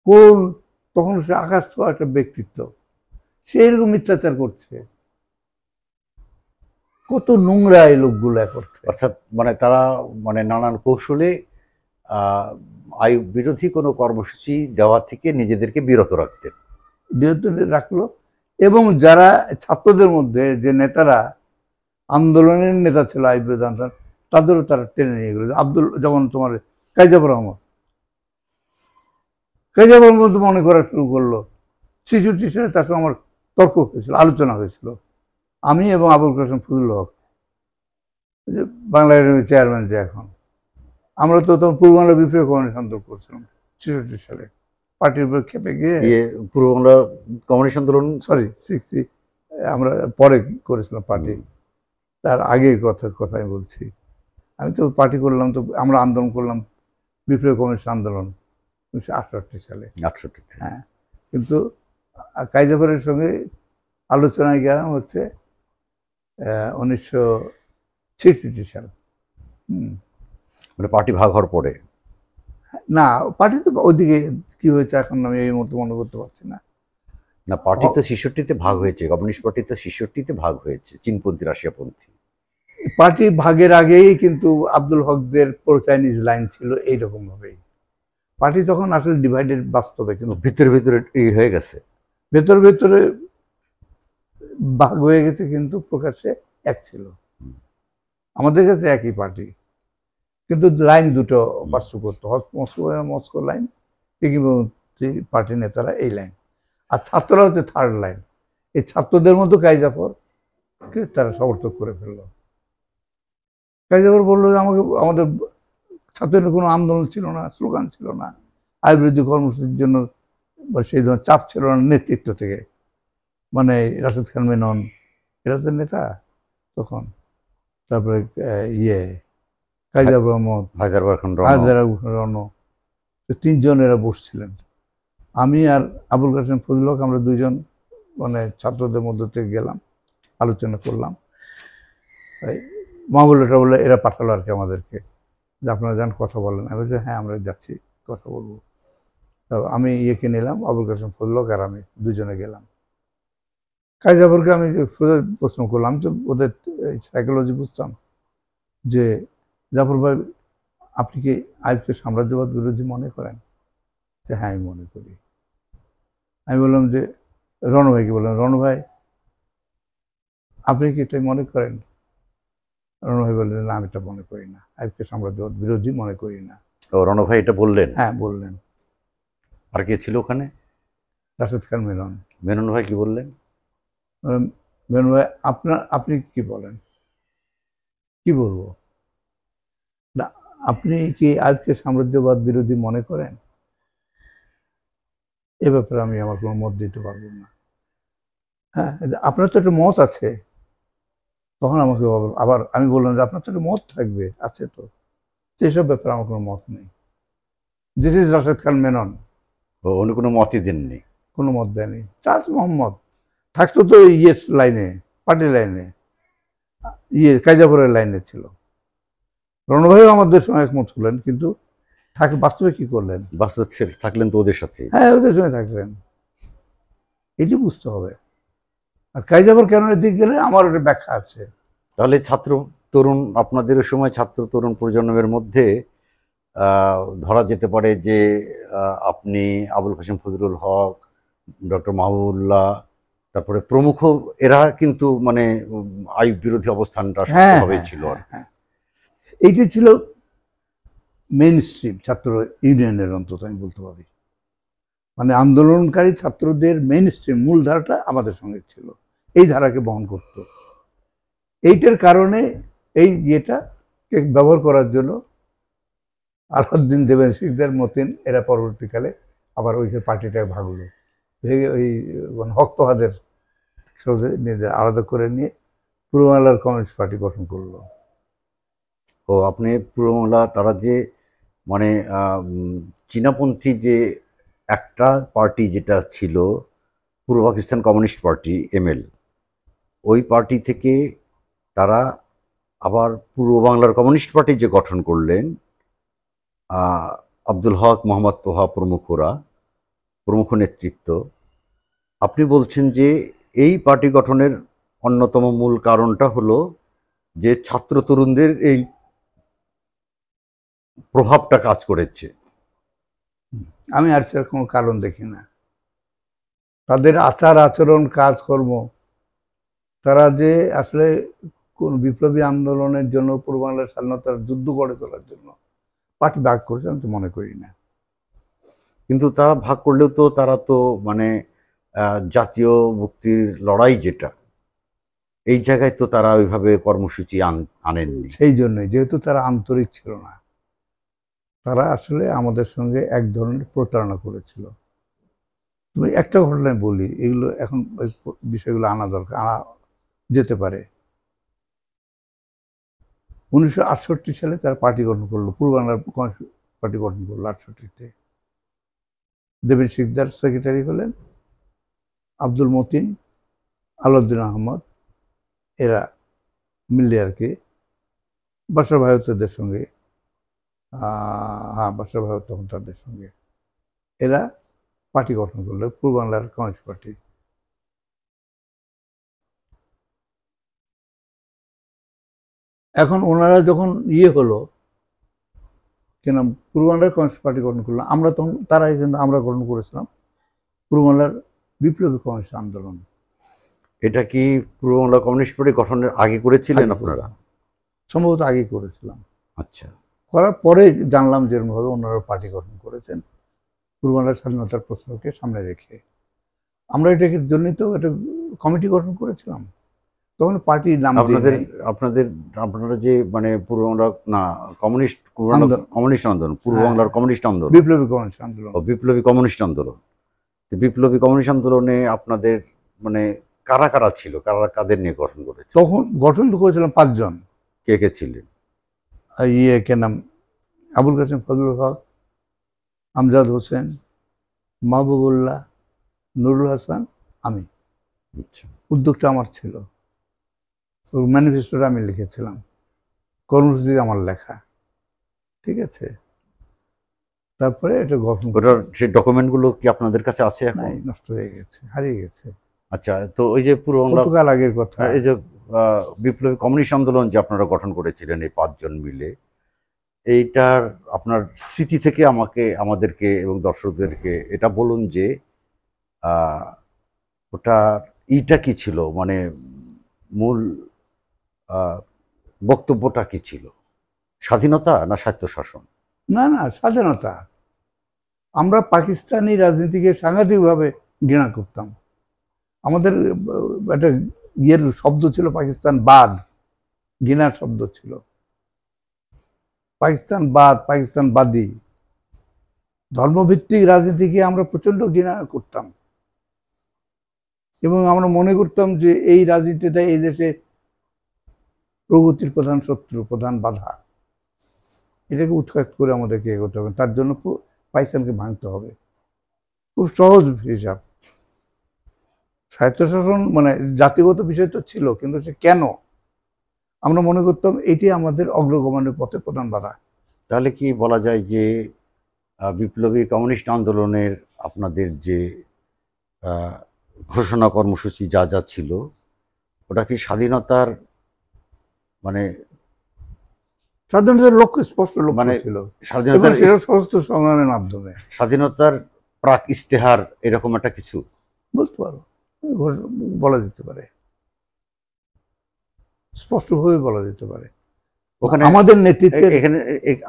কোন তখন সে আকাশ ছোঁয়া একটা ব্যক্তিত্ব, সে এরকম মিথ্যাচার করছে, কত নোংরা এই লোকগুলো এখন। অর্থাৎ মানে তারা মানে নানান কৌশলে আইয়ুব বিরোধী কোনো কর্মসূচি দেওয়া থেকে নিজেদেরকে বিরত রাখতেন, বিরত রাখলো। এবং যারা ছাত্রদের মধ্যে যে নেতারা আন্দোলনের নেতা ছিল আইয়ুব বিরোধী আন্দোলন, তাদেরও তারা টেনে নিয়ে গেল। যেমন তোমার কাইজাবর রহমান তো মনে করা শুরু করলো। 66 সালে তার সঙ্গে আমার তর্ক হয়েছিল, আলোচনা হয়েছিল, আমি এবং আবুল কাসেম ফজলুল হক, বাংলা একাডেমির চেয়ারম্যান যে এখন, আমরা তো তখন পূর্ব বাংলা বিপ্লবী কমিউনিস্ট আন্দোলন করছিলাম 66 সালে, পার্টির উপর খেপে গিয়ে। পূর্ব বাংলা কমিউনিস্ট আন্দোলন, সরি 60, আমরা পরে করেছিলাম পার্টি, তার আগের কথা আমি বলছি। আমি তো পার্টি করলাম, তো আমরা আন্দোলন করলাম বিপ্লবী কমিউনিস্ট আন্দোলন 1968 সালে। 68 হ্যাঁ, কিন্তু কাইজাফরের সঙ্গে আলোচনায় গেলাম হচ্ছে 1966 সাল। মানে পার্টি ভাগ হওয়ার পরে। না, পার্টি তো ওইদিকে কি হয়েছে এখন আমি এই মুহূর্তে মনে করতে পারছি না। না, পার্টি তো 66-তে ভাগ হয়েছে, কমিউনিস্ট পার্টি তো 66-তে ভাগ হয়েছে, চীনপন্থী রাশিয়াপন্থী। পার্টি ভাগের আগেই কিন্তু আব্দুল হকদের প্রো চাইনিজ লাইন ছিল এইরকম ভাবেই। পার্টি তখন আসলে ডিভাইডেড বাস্তবে, কিন্তু ভিতরে ভিতরে এই হয়ে গেছে, ভেতরে ভেতরে ভাগ হয়ে গেছে, কিন্তু প্রকাশ্যে এক ছিল, আমাদের কাছে একই পার্টি, কিন্তু লাইন দুটো পার্শ্ব করতো, মস্কো লাইন, কিংবদন্তি পার্টির নেতারা এই লাইন, আর ছাত্ররা হচ্ছে থার্ড লাইন। এই ছাত্রদের মধ্যে কাইজাফরকে তারা সমর্থক করে ফেললো। কাইজাফর বললো যে আমাদের ছাত্রদের কোনো আন্দোলন ছিল না, স্লোগান ছিল না, আয় বিরোধী কর্মসূচির জন্য সেই ধরনের চাপ ছিল না নেতৃত্ব থেকে, মানে রাশেদ খান মেনন এরা তো নেতা তখন, তারপরে কাইজাফর আহমদ, হায়দার রণ, তিনজন এরা বসছিলেন। আমি আর আবুল কাসেম ফজলুল হক আমরা দুইজন মানে ছাত্রদের মধ্যে থেকে গেলাম, আলোচনা করলাম। মাহবুল্লাহ বলে এরা পাঠালো আর কি আমাদেরকে, যে আপনারা যান কথা বলেন। আমি বলছি হ্যাঁ আমরা যাচ্ছি, কথা বলবো। তো আমি ইয়েকে নিলাম, আবুল কাসেম ফজলুল হক আর আমি দুজনে গেলাম। কাইজাফরকে আমি সোজা প্রশ্ন করলাম, আমি তো ওদের সাইকোলজি বুঝতাম, যে জাফর ভাই আপনি কি আইয়ুবকে সাম্রাজ্যবাদ বিরোধী মনে করেন? যে হ্যাঁ আমি মনে করি। আমি বললাম যে রণ ভাইকে বললাম, রণ ভাই আপনি কি তাই মনে করেন? রণ ভাই বললেন না আমি এটা মনে করি না, আইয়ুবকে সাম্রাজ্যবাদ বিরোধী মনে করি না। ও রণ ভাই এটা বললেন? হ্যাঁ বললেন। আর কে ছিল ওখানে? রাশেদ খান মেনন। মেনন ভাই কি বললেন? মেনন ভাই আপনি কি বলেন? কি বলবো না, আপনি কি আইয়ুবকে সাম্রাজ্যবাদ বিরোধী মনে করেন? এ ব্যাপারে আমি আমার কোনো মত দিতে পারবো না। হ্যাঁ আপনার তো একটা মত আছে। তখন আমাকে আবার আমি বললাম যে আপনার তো একটা মত থাকবে, আছে তো, সেসব ব্যাপারে আমার কোনো মত নেই। This is Rashed Khan Menon. উনি কোনো মতই দেননি? কোনো মত দেয়নি। চার্জ মোহাম্মদ থাকতো তো লাইনে, পার্টি লাইনে, কাইজাফরের লাইনে ছিল। রণভাইও আমাদের সঙ্গে একমত হলেন, কিন্তু বাস্তবে কি করলেন? বাস্তবে থাকলেন তো ওদের সাথে। হ্যাঁ ওদের সঙ্গে থাকলেন, এটি বুঝতে হবে। আর কাইজাফর কেন এদিকে গেলে আমার একটা ব্যাখ্যা আছে। তাহলে ছাত্র তরুণ, আপনাদের ওই সময় ছাত্র তরুণ প্রজন্মের মধ্যে ধরা যেতে পারে যে আপনি, আবুল কাসেম ফজলুল হক, ডক্টর মাহবুবুল্লাহ, তারপরে প্রমুখ, এরা কিন্তু মানে আইয়ুব বিরোধী অবস্থানটা শক্তভাবে ছিল। এইটি ছিল মেইন স্ট্রিম ছাত্র ইউনিয়নের, অন্তত আমি বলতে পারি, মানে আন্দোলনকারী ছাত্রদের মেইন স্ট্রিম মূল ধারাটা আমাদের সঙ্গে ছিল, এই ধারাকে বহন করত। এইটার কারণে এই ইয়েটাকে ব্যবহার করার জন্য আলাউদ্দিন দেবেন শিকদার মতিন এরা পরবর্তীকালে আবার ওই পার্টিটাকে ভাগলো, ভেঙে ওই হক্তহাদের নিজেদের আলাদা করে নিয়ে পূর্ব বাংলার কমিউনিস্ট পার্টি গঠন করলো। ও আপনি পূর্ব বাংলা, তারা যে মানে চীনাপন্থী যে একটা পার্টি যেটা ছিল পূর্ব পাকিস্তান কমিউনিস্ট পার্টি এমএল, ওই পার্টি থেকে তারা আবার পূর্ব বাংলার কমিউনিস্ট পার্টি যে গঠন করলেন, আব্দুল হক, মোহাম্মদ তোহা প্রমুখ নেতৃত্ব। আপনি বলছেন যে এই পার্টি গঠনের অন্যতম মূল কারণটা হলো যে ছাত্র তরুণদের এই প্রভাবটা কাজ করেছে। আমি আর সেরকম কোনো কারণ দেখি না। তাদের আচার আচরণ, কাজকর্ম, তারা যে আসলে কোন বিপ্লবী আন্দোলনের জন্য পূর্ব বাংলার স্বাধীনতার যুদ্ধ গড়ে তোলার জন্য পার্টি ভাগ করেছে আমি তো মনে করি না। কিন্তু তারা ভাগ করলেও তো তারা তো মানে জাতীয় মুক্তির লড়াই যেটা, এই জায়গায় তো তারা ওইভাবে কর্মসূচি আনেননি। সেই জন্যই, যেহেতু তারা আন্তরিক ছিল না, তারা আসলে আমাদের সঙ্গে এক ধরনের প্রতারণা করেছিল। তুমি একটা ঘটনায় বলি, এগুলো এখন বিষয়গুলো আনা দরকার, আনা যেতে পারে। 1968 সালে তারা পার্টি গঠন করলো, পূর্ব বাংলার পার্টি গঠন করলো 68-তে। দেবেন শিকদার সেক্রেটারি হলেন, আব্দুল মতিন, আলাউদ্দিন আহমদ, এরা মিলে আর কি বাশার ভাইদের সঙ্গে, বাশার ভাই তখন তাদের সঙ্গে এরা পার্টি গঠন করলো, পূর্ব বাংলার কমিউনিস্ট পার্টি। এখন ওনারা যখন হলো কেন পূর্ব বাংলার কমিউনিস্ট পার্টি গঠন করলো, আমরা তখন তারাই কিন্তু আমরা গঠন করেছিলাম পূর্ব বাংলার বিপ্লবী কমিউনিস্ট আন্দোলন। এটা কি পূর্ব বাংলা কমিউনিস্ট পার্টি গঠনের আগে করেছিলেন আগে আপনারা? সম্ভবত আগে করেছিলাম। আচ্ছা, করার পরে জানলাম যেরকমভাবে অন্যরা পার্টি গঠন করেছেন পূর্ব বাংলার স্বাধীনতার প্রশ্নকে সামনে রেখে। আমরা এটাকে জন্যই তো একটা কমিটি গঠন করেছিলাম, তখন পার্টি নাম আপনাদের আপনাদের আপনারা যে মানে পূর্ব বাংলা না কমিউনিস্ট কমিউনিস্ট আন্দোলন, পূর্ব বাংলার কমিউনিস্ট আন্দোলন, বিপ্লবী কমিউনিস্ট আন্দোলন, বিপ্লবী কমিউনিস্ট আন্দোলন, তো বিপ্লবী কমিউনিস্ট আন্দোলনে আপনাদের মানে কারা কারা ছিল, কারা কাদের নিয়ে গঠন করেছে? তখন গঠন করেছিলাম 5 জন। কে কে ছিলেন? কে নাম, আবুল কাসেম ফজলুল হক, আমজাদ হোসেন, মাহবুবুল্লাহ, নুরুল হাসান, আমি। আচ্ছা, উদ্যোগটা আমার ছিল, ম্যানিফেস্টোটা আমি লিখেছিলাম, কর্মসূচি আমার লেখা, ঠিক আছে। তারপরে এটা গঠন ওটার সেই ডকুমেন্টগুলো কি আপনাদের কাছে আছে এখন? নষ্ট হয়ে গেছে, হারিয়ে গেছে। আচ্ছা, তো ওই যে পূর্ব বাংলা কতকাল আগের কথা। এই যে বিপ্লবী কমিউনিস্ট আন্দোলন যে আপনারা গঠন করেছিলেন এই 5 জন মিলে, এইটার আপনার স্মৃতি থেকে আমাদেরকে এবং দর্শকদেরকে এটা বলুন যে ওটা ইটা কি ছিল, মানে মূল বক্তব্যটা কি ছিল? স্বাধীনতা না স্বায়ত্তশাসন? না না, স্বাধীনতা। আমরা পাকিস্তানি রাজনীতিকে সাংঘাতিকভাবে ঘৃণা করতাম। আমাদের একটা শব্দ ছিল পাকিস্তান বাদ, ঘৃণার শব্দ ছিল পাকিস্তান বাদ, পাকিস্তান বাদী। ধর্মভিত্তিক রাজনীতিকে আমরা প্রচন্ড ঘৃণা করতাম এবং আমরা মনে করতাম যে এই রাজনীতিটা এই দেশে প্রগতির প্রধান শত্রু, প্রধান বাধা। এটাকে উৎখাত করে আমাদেরকে এগোতে হবে, তার জন্য পাকিস্তানকে ভাঙতে হবে। খুব সহজ হিসাব। স্বায়ত্তশাসন মানে জাতিগত বিষয় তো ছিল, কিন্তু সে কেন, আমরা মনে করতাম এটি আমাদের অগ্রগমনের পথে প্রধান বাধা। তাহলে কি বলা যায় যে বিপ্লবী কমিউনিস্ট আন্দোলনের আপনাদের যে ঘোষণা কর্মসূচি যা যা ছিল, ওটা কি স্বাধীনতার মানে স্বাধীনতার লক্ষ্য, স্পষ্ট লক্ষ্য মানে ছিল, স্বাধীনতার সশস্ত্র সংগ্রামের মাধ্যমে। স্বাধীনতার প্রাক ইস্তেহার এরকম একটা কিছু বলতে পারো, বলা যেতে পারে, স্পষ্টভাবে বলা যেতে পারে। ওখানে আমাদের নেতৃত্বে এখানে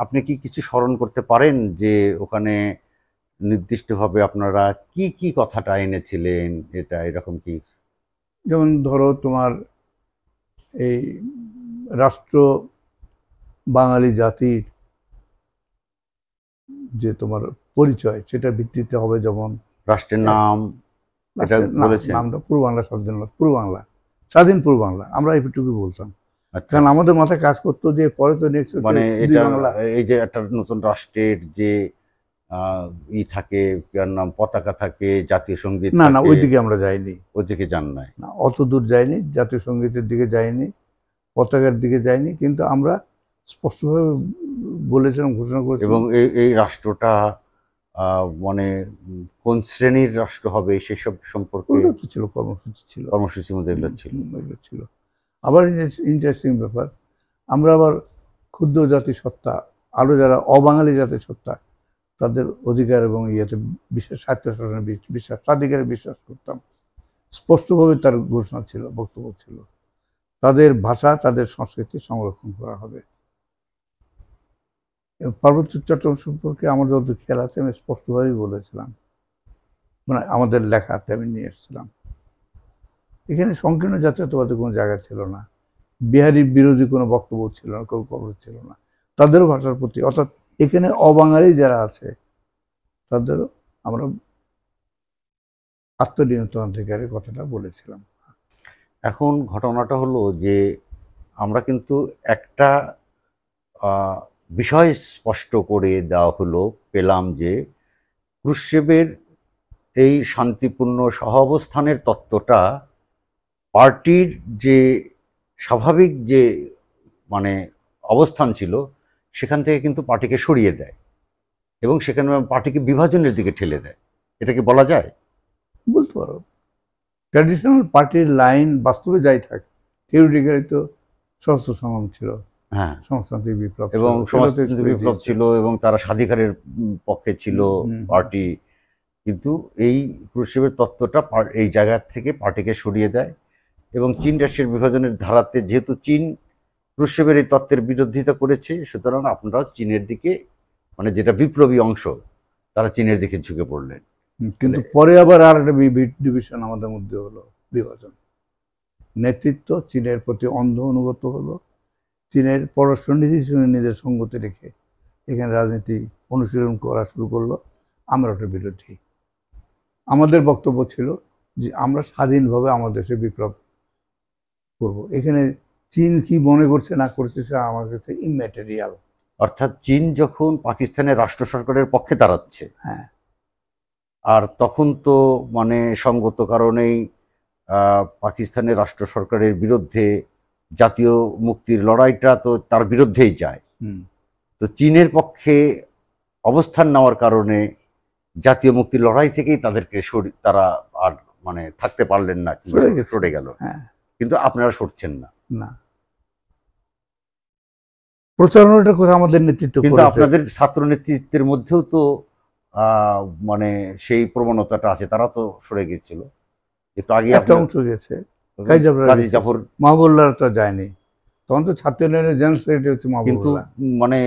আপনি কি কিছু স্মরণ করতে পারেন যে ওখানে নির্দিষ্টভাবে আপনারা কি কি কথাটা এনেছিলেন, এটা এরকম কি? যেমন ধরো তোমার এই রাষ্ট্র, বাঙালি জাতির যে তোমার পরিচয়, সেটা ভিত্তিতে হবে যেমন রাষ্ট্রের নাম, এটা বলেছেন? নামটা পূর্ব বাংলা স্বাধীনতা, পূর্ব বাংলা স্বাধীন, পূর্ব বাংলা, আমরা এইটুকু বলতাম। আচ্ছা, কারণ আমাদের মাথায় কাজ করতো যে পরে তো নেক্সট মানে এটা এই যে একটা নতুন রাষ্ট্রের যে ই থাকে, কার নাম, পতাকা থাকে, জাতীয় সঙ্গীত না না, থাকে, ওইদিকে আমরা যাইনি, ওদিকে যান নাই? না, অত দূর যাইনি, জাতীয় সঙ্গীতের দিকে যাইনি, পতাকার দিকে যাইনি, কিন্তু আমরা স্পষ্টভাবে বলেছিলাম, ঘোষণা করেছিলাম। এবং এই রাষ্ট্রটা মানে কোন শ্রেণীর রাষ্ট্র হবে সেসব সম্পর্কে ছিল, কর্মসূচি ছিল, কর্মসূচির মধ্যে এগুলো ছিল। এগুলো ছিল। আবার ইন্টারেস্টিং ব্যাপার, আমরা আবার ক্ষুদ্র জাতিসত্তা, আরো যারা অবাঙালি জাতিসত্তা, তাদের অধিকার এবং ইয়েতে বিশেষ স্বায়ত্তশাসনের বিশ্বাস, স্বাধিকারে বিশ্বাস করতাম। স্পষ্টভাবে তার ঘোষণা ছিল, বক্তব্য ছিল, তাদের ভাষা, তাদের সংস্কৃতি সংরক্ষণ করা হবে। পার্বত্য চট্টগ্রাম সম্পর্কে আমার যত খেয়াল আছে আমি স্পষ্টভাবেই বলেছিলাম, মানে আমাদের লেখাতে আমি নিয়ে এসেছিলাম। এখানে সংকীর্ণ জাতীয়তাবাদের কোনো জায়গা ছিল না, বিহারি বিরোধী কোনো বক্তব্য ছিল না, কোনো খবর ছিল না তাদেরও ভাষার প্রতি। অর্থাৎ এখানে অবাঙালি যারা আছে তাদেরও আমরা আত্মনিয়ন্ত্রণাধিকারের কথাটা বলেছিলাম। এখন ঘটনাটা হলো যে আমরা কিন্তু একটা বিষয় স্পষ্ট করে দেওয়া হলো, পেলাম যে ক্রুশেভের এই শান্তিপূর্ণ সহাবস্থানের তত্ত্বটা পার্টির যে স্বাভাবিক যে মানে অবস্থান ছিল সেখান থেকে কিন্তু পার্টিকে সরিয়ে দেয় এবং সেখানে পার্টিকে বিভাজনের দিকে ঠেলে দেয়। এটা কি বলা যায়? বলতে পারো, ট্র্যাডিশনাল পার্টির লাইন বাস্তবে যাই থাকে, থিওরিটিক্যালি তো সশস্ত্র সংগ্রাম ছিল, হ্যাঁ, সমাজতান্ত্রিক বিপ্লব এবং সমাজতান্ত্রিক বিপ্লব ছিল এবং তারা স্বাধিকারের পক্ষে ছিল পার্টি। কিন্তু এই ক্রুশেভের তত্ত্বটা এই জায়গা থেকে পার্টিকে সরিয়ে দেয় এবং চীন রাশিয়ার বিভাজনের ধারাতে যেহেতু চীন ক্রুশেভের এই তত্ত্বের বিরোধিতা করেছে, সুতরাং আপনারা চীনের দিকে, মানে যেটা বিপ্লবী অংশ, তারা চীনের দিকে ঝুঁকে পড়লেন। কিন্তু পরে আবার আর একটা ডিভিশন আমাদের মধ্যে হলো, বিভাজন। নেতৃত্ব চীনের প্রতি অন্ধ অনুগত হলো, চীনের পররাষ্ট্রনীতি নিজের সঙ্গতি রেখে এখানে রাজনীতি অনুশীলন করা শুরু করলো। আমরা ওটা বিরোধী। আমাদের বক্তব্য ছিল যে আমরা স্বাধীনভাবে আমাদের দেশে বিপ্লব করব। এখানে চীন কি মনে করছে না করছে সেটা আমার কাছে ইম্যাটেরিয়াল। অর্থাৎ চীন যখন পাকিস্তানের রাষ্ট্র সরকারের পক্ষে দাঁড়াচ্ছে, হ্যাঁ, আর তখন তো মানে সঙ্গত কারণেই পাকিস্তানের রাষ্ট্র সরকারের বিরুদ্ধে জাতীয় মুক্তির লড়াইটা তো তার বিরুদ্ধেই যায়। তো চীনের পক্ষে অবস্থান নেওয়ার কারণে জাতীয় মুক্তির লড়াই থেকেই তাদেরকে তারা আর মানে থাকতে পারলেন না, সরে গেল। কিন্তু আপনারা সরছেন না। না, প্রচারণাটা করে আমাদের নেতৃত্ব, কিন্তু আপনাদের ছাত্র নেতৃত্বের মধ্যেও তো মানে সেই প্রবণতাটা আছে, তারা তো সরে গিয়েছিল একটু আগে। একটা অংশ গেছে, কাজী জাফর, মাহবুবুল্লাহ তো যায়নি, তখন তো ছাত্র ইউনিয়নের জেনারেল সেক্রেটারি হচ্ছে মাহবুবুল্লাহ। কিন্তু মানে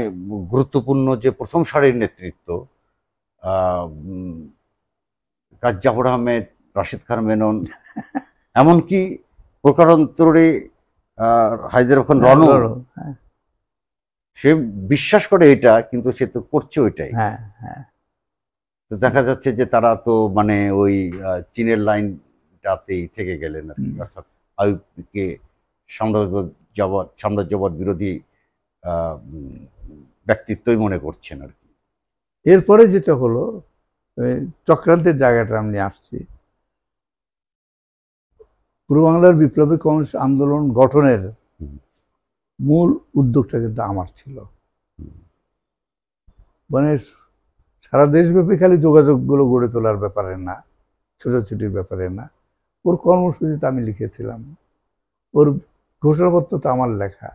গুরুত্বপূর্ণ যে প্রথম সারির নেতৃত্ব কাজী জাফর আহমেদ, রাশেদ খান মেনন, এমনকি প্রকারান্তরে হায়দার খান রনু, সে বিশ্বাস করে এটা, কিন্তু সে তো করছে ওইটাই। তো দেখা যাচ্ছে যে তারা তো মানে ওই চীনের লাইনটাতেই থেকে গেলেন আর কি। অর্থাৎ আইয়ুবকে সাম্রাজ্যবাদ বিরোধী ব্যক্তিত্বই মনে করছেন আর কি। এরপরে যেটা হলো, চক্রান্তের জায়গাটা আমি আসছি। পূর্ব বাংলার বিপ্লবী কমিউনিস্ট আন্দোলন গঠনের মূল উদ্যোগটা কিন্তু আমার ছিল। মানে সারা দেশব্যাপী খালি যোগাযোগগুলো গড়ে তোলার ব্যাপারে না, ছোটাছুটির ব্যাপারে না, ওর কর্মসূচিতে আমি লিখেছিলাম, ওর ঘোষণাপত্র তো আমার লেখা,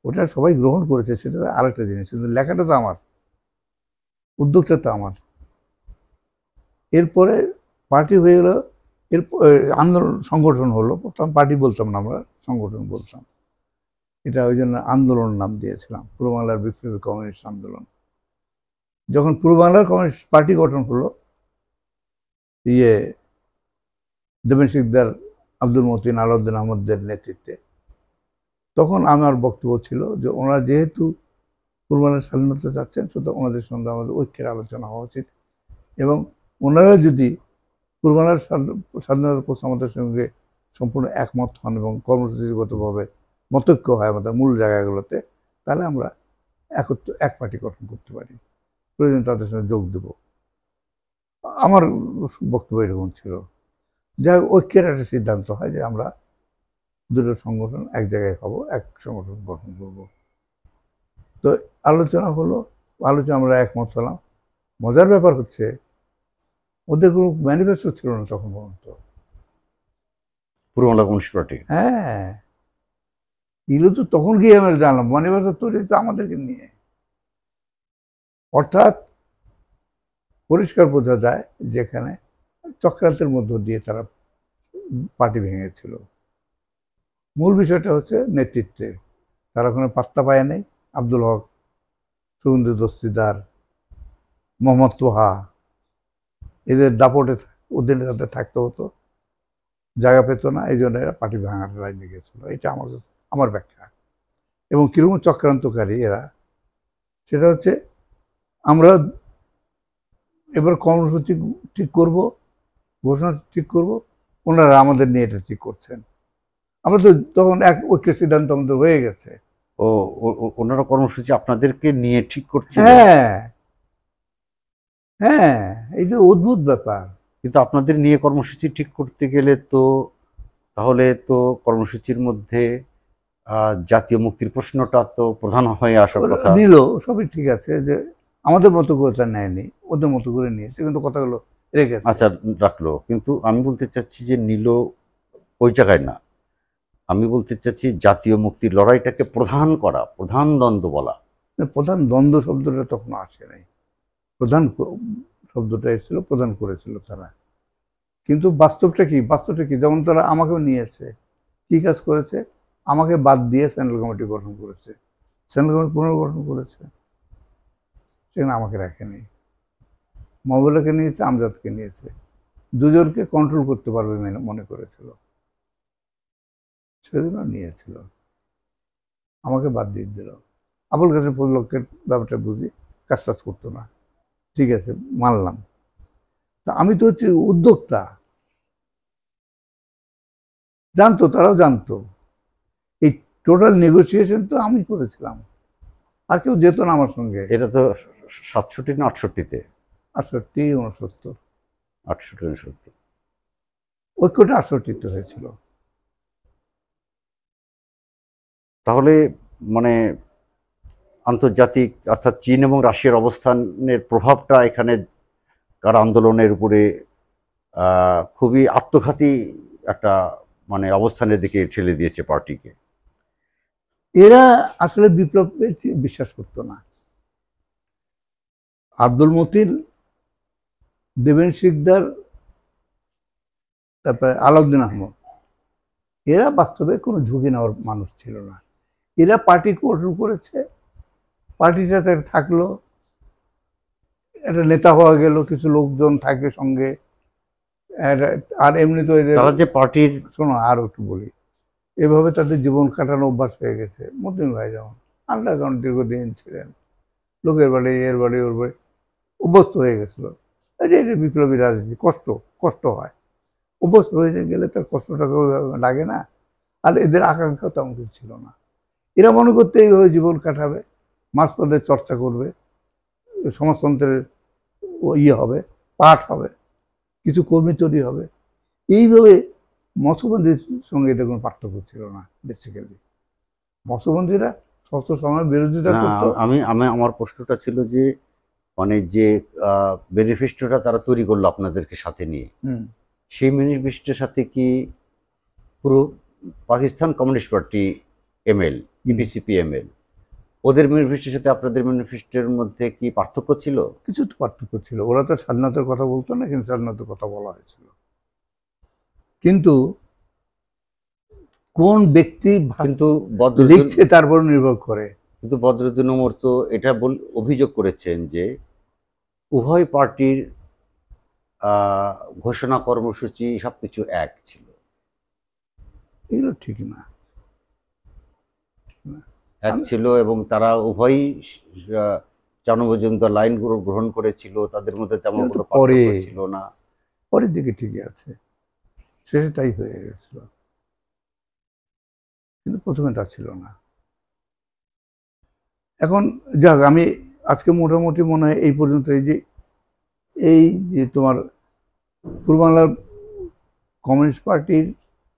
ওটা সবাই গ্রহণ করেছে, সেটা আরেকটা জিনিস, কিন্তু লেখাটা তো আমার, উদ্যোগটা তো আমার। এরপরে পার্টি হয়ে গেল, এর আন্দোলন সংগঠন হলো। প্রথম পার্টি বলতাম না, আমরা সংগঠন বলতাম। এটা ওই জন্য আন্দোলন নাম দিয়েছিলাম, পূর্ব বাংলার বিপ্লবী কমিউনিস্ট আন্দোলন। যখন পূর্ব বাংলার কমিউনিস্ট পার্টি গঠন হলো, দেবেন শিকদার, আব্দুল মতিন, আলাউদ্দিন আহমদের নেতৃত্বে, তখন আমার বক্তব্য ছিল যে ওনারা যেহেতু পূর্ব বাংলার স্বাধীনতা চাচ্ছেন, সুতরাং ওনাদের সঙ্গে আমাদের ঐক্যের আলোচনা হওয়া উচিত, এবং ওনারা যদি পূর্ব বাংলার স্বাধীনতার প্রশ্নে আমাদের সঙ্গে সম্পূর্ণ একমত হন এবং কর্মসূচিগতভাবে মতৈক্য হয় আমাদের মূল জায়গাগুলোতে, তাহলে আমরা এক পার্টি গঠন করতে পারি, প্রয়োজন তাদের সঙ্গে যোগ দেব। আমার বক্তব্য এরকম ছিল। যাই হোক, ঐক্যের একটা সিদ্ধান্ত হয় যে আমরা দুটো সংগঠন এক জায়গায় হব, এক সংগঠন গঠন করব। তো আলোচনা হলো, আলোচনা আমরা একমত হলাম। মজার ব্যাপার হচ্ছে, ওদের কোনো ম্যানিফেস্টো ছিল না তখন পর্যন্ত, পূর্ব বাংলা কমিউনিস্ট পার্টি। হ্যাঁ, এগুলো তো তখন গিয়ে আমরা জানলাম ম্যানিফেস্টো তৈরি তো আমাদেরকে নিয়ে। অর্থাৎ পরিষ্কার বোঝা যায় যেখানে চক্রান্তের মধ্য দিয়ে তারা পার্টি ভেঙেছিল। মূল বিষয়টা হচ্ছে নেতৃত্বের, তারা ওখানে পাত্তা পায় নাই। আব্দুল হক, সুগন্ধি দস্তিদার, মোহাম্মদ তোহা, এদের দাপটে ওদের তাদের থাকতে হতো, জায়গা পেত না, এই জন্য এরা পার্টি ভাঙার লাইনে গেছিল। এটা আমার ব্যাখ্যা। এবং কিরকম চক্রান্তকারী এরা, সেটা হচ্ছে আমরা এবার কর্মসূচি ঠিক করব, ঘোষণা ঠিক করব, ওনারা আমাদের নিয়ে এটা ঠিক করছেন। আমরা তো তখন এক ঐক্যের সিদ্ধান্ত আমাদের হয়ে গেছে। ও, ওনারা কর্মসূচি আপনাদেরকে নিয়ে ঠিক করছে? হ্যাঁ হ্যাঁ, এই যে অদ্ভুত ব্যাপার। কিন্তু আপনাদের নিয়ে কর্মসূচি ঠিক করতে গেলে তো তাহলে তো কর্মসূচির মধ্যে জাতীয় মুক্তির প্রশ্নটা তো প্রধান হয়ে আসার কথা। নিল, সবই ঠিক আছে, যে আমাদের মতো করে তা নেয়নি, ওদের মতো করে নিয়েছে, কিন্তু কথাগুলো রেখেছে। আচ্ছা, রাখলো, কিন্তু আমি বলতে চাচ্ছি যে নিল ওই জায়গায় না, আমি বলতে চাচ্ছি জাতীয় মুক্তির লড়াইটাকে প্রধান করা, প্রধান দ্বন্দ্ব বলা। প্রধান দ্বন্দ্ব শব্দটা তখন আসে নাই, প্রধান শব্দটা এসেছিল, প্রধান করেছিল তারা। কিন্তু বাস্তবটা কি, যেমন তারা আমাকেও নিয়েছে, কি কাজ করেছে? আমাকে বাদ দিয়ে সেন্ট্রাল কমিটি গঠন করেছে, সেন্ট্রাল কমিটি পুনর্গঠন করেছে, সেখানে আমাকে রাখেনি। মহবুবুল্লাহকে নিয়েছে, আমজাদকে নিয়েছে, দুজনকে কন্ট্রোল করতে পারবে মনে করেছিল, সেজন্য নিয়েছিল। আমাকে বাদ দিয়ে দিল। আবুল কাসেম ফজলুলের ব্যাপারটা বুঝি, কাজ টাজ করতো না, ঠিক আছে মানলাম। তা আমি তো হচ্ছে উদ্যোক্তা, জানতো, তারাও জানতো। এই টোটাল নেগোসিয়েশন তো আমি করেছিলাম, আর কেউ যেত না আমার সঙ্গে। এটা তো 67 না 68-তে? 68, 69, 68-69। ঐক্যটা 68-তে হয়েছিল। তাহলে মানে আন্তর্জাতিক অর্থাৎ চীন এবং রাশিয়ার অবস্থানের প্রভাবটা এখানে কার আন্দোলনের উপরে খুবই আত্মঘাতী একটা মানে অবস্থানের দিকে ঠেলে দিয়েছে পার্টিকে। এরা আসলে বিপ্লবে বিশ্বাস করতো না। আব্দুল মতিন, দেবেন শিকদার, তারপরে আলাউদ্দিন আহমদ, এরা বাস্তবে কোনো ঝুঁকি নেওয়ার মানুষ ছিল না। এরা পার্টি কন্ট্রোল করেছে, পার্টিটাতে থাকলো, একটা নেতা হওয়া গেল, কিছু লোকজন থাকে সঙ্গে। আর এমনি তো এদের, তারা যে পার্টির, শোনো আর একটু বলি, এভাবে তাদের জীবন কাটানো অভ্যাস হয়ে গেছে। মতিন ভাই যেমন আন্ডারগ্রাউন্ড দীর্ঘদিন ছিলেন, লোকের বাড়ি, এর বাড়ি, ওর বাড়ি, অভ্যস্ত হয়ে গেছিল। এটা বিপ্লবী রাজনীতি, কষ্ট হয়, অভ্যস্ত হয়ে গেলে তার কষ্টটাকে লাগে না। আর এদের আকাঙ্ক্ষা তেমন কিছু ছিল না। এরা মনে করতে এইভাবে জীবন কাটাবে, মাঝপথে চর্চা করবে, সমাজতন্ত্রের হবে, পাঠ হবে, কিছু কর্মী তৈরি হবে। এইভাবে মৎস্যবন্ধীর সঙ্গে এদের কোনো পার্থক্য ছিল না। বেসিক্যালি মৎস্যবন্ধীরা সব সময় বিরোধিতা করতো। আমার প্রশ্নটা ছিল যে মানে যে ম্যানিফেস্টোটা তারা তৈরি করলো আপনাদেরকে সাথে নিয়ে, সেই ম্যানিফেস্টোর সাথে কি পুরো Pakistan communist party ML, EPCP ML, ওদের ম্যানিফেস্টোর সাথে আপনাদের ম্যানিফেস্টোর মধ্যে কি পার্থক্য ছিল? কিছু তো পার্থক্য ছিল। ওরা তো স্বাধীনতার কথা বলতো না, কিন্তু স্বাধীনতার কথা বলা হয়েছিল। কিন্তু কোন ব্যক্তি কিন্তু লিখছে তার উপর নির্ভর করে। কিন্তু বদরুদ্দিন ওমর তো এটা অভিযোগ করেছেন যে উভয় পার্টির ঘোষণা কর্মসূচি সবকিছু এক ছিল। এগুলো ঠিক না, এক ছিল, এবং তারা উভয়ই 94 পর্যন্ত লাইন গ্রহণ করেছিল, তাদের মধ্যে তেমন কোনো পার্থক্য ছিল না। পরের দিকে ঠিকই আছে, শেষে তাই হয়ে গেছিল, কিন্তু প্রথমে তা ছিল না। এখন যাক, আমি আজকে মোটামুটি মনে হয় এই পর্যন্ত। এই যে তোমার পূর্ববাংলার কমিউনিস্ট পার্টির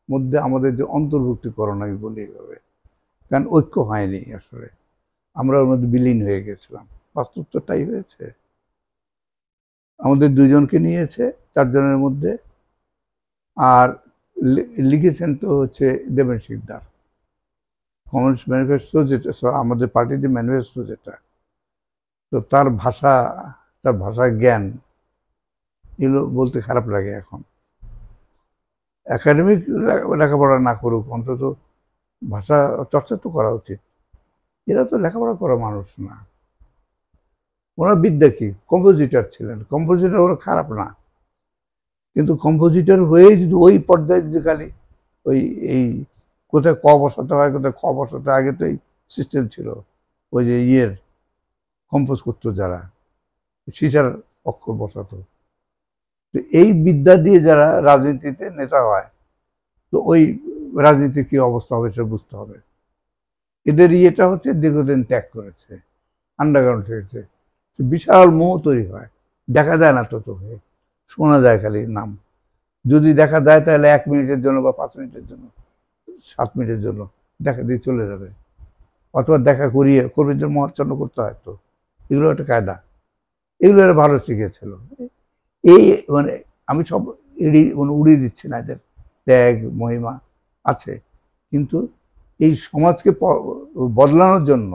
মধ্যে আমাদের যে অন্তর্ভুক্তিকরণ, আমি বলি এইভাবে, কারণ ঐক্য হয়নি আসলে, আমরা ওর মধ্যে বিলীন হয়ে গেছিলাম। বাস্তব তো তাই হয়েছে। আমাদের দুজনকে নিয়েছে 4 জনের মধ্যে, আর লিখেছেন তো হচ্ছে দেবেন শিকদার। কমিউনিস্ট ম্যানিফেস্টো যেটা, আমাদের পার্টির যে ম্যানিফেস্টো যেটা, তো তার ভাষা জ্ঞান এগুলো বলতে খারাপ লাগে এখন। একাডেমিক লেখাপড়া না করুক, অন্তত ভাষা চর্চা তো করা উচিত। এরা তো লেখাপড়া করা মানুষ না। ওনার বিদ্যা কি, কম্পোজিটর ছিলেন। কম্পোজিটর ওরা খারাপ না, কিন্তু কম্পোজিটর হয়ে যদি ওই পর্যায়ে যদি খালি এই কোথায় ক বসাতে হয়, কোথায় খ বসাতে, আগে তো এই সিস্টেম ছিল। ওই যে কম্পোজ করতো যারা, সিসার অক্ষর বসাতো। তো এই বিদ্যা দিয়ে যারা রাজনীতিতে নেতা হয়, তো ওই রাজনীতির কি অবস্থা হবে সে বুঝতে হবে। এদের ইয়েটা হচ্ছে দীর্ঘদিন ত্যাগ করেছে, আন্ডারগ্রাউন্ড হয়েছে, বিশাল মোহ তৈরি হয়। দেখা যায় না তো চোখে, শোনা যায় খালি নাম। যদি দেখা যায় তাহলে 1 মিনিটের জন্য বা 5 মিনিটের জন্য, 7 মিনিটের জন্য দেখা দিয়ে চলে যাবে, অথবা দেখা করিয়ে কর্মীদের মহাচ্ছন্ন করতে হয়। তো এগুলো একটা কায়দা, এগুলো এরা ভালো শিখেছিল। এই মানে আমি সব উড়িয়ে দিচ্ছি না, এদের ত্যাগ মহিমা আছে, কিন্তু এই সমাজকে বদলানোর জন্য,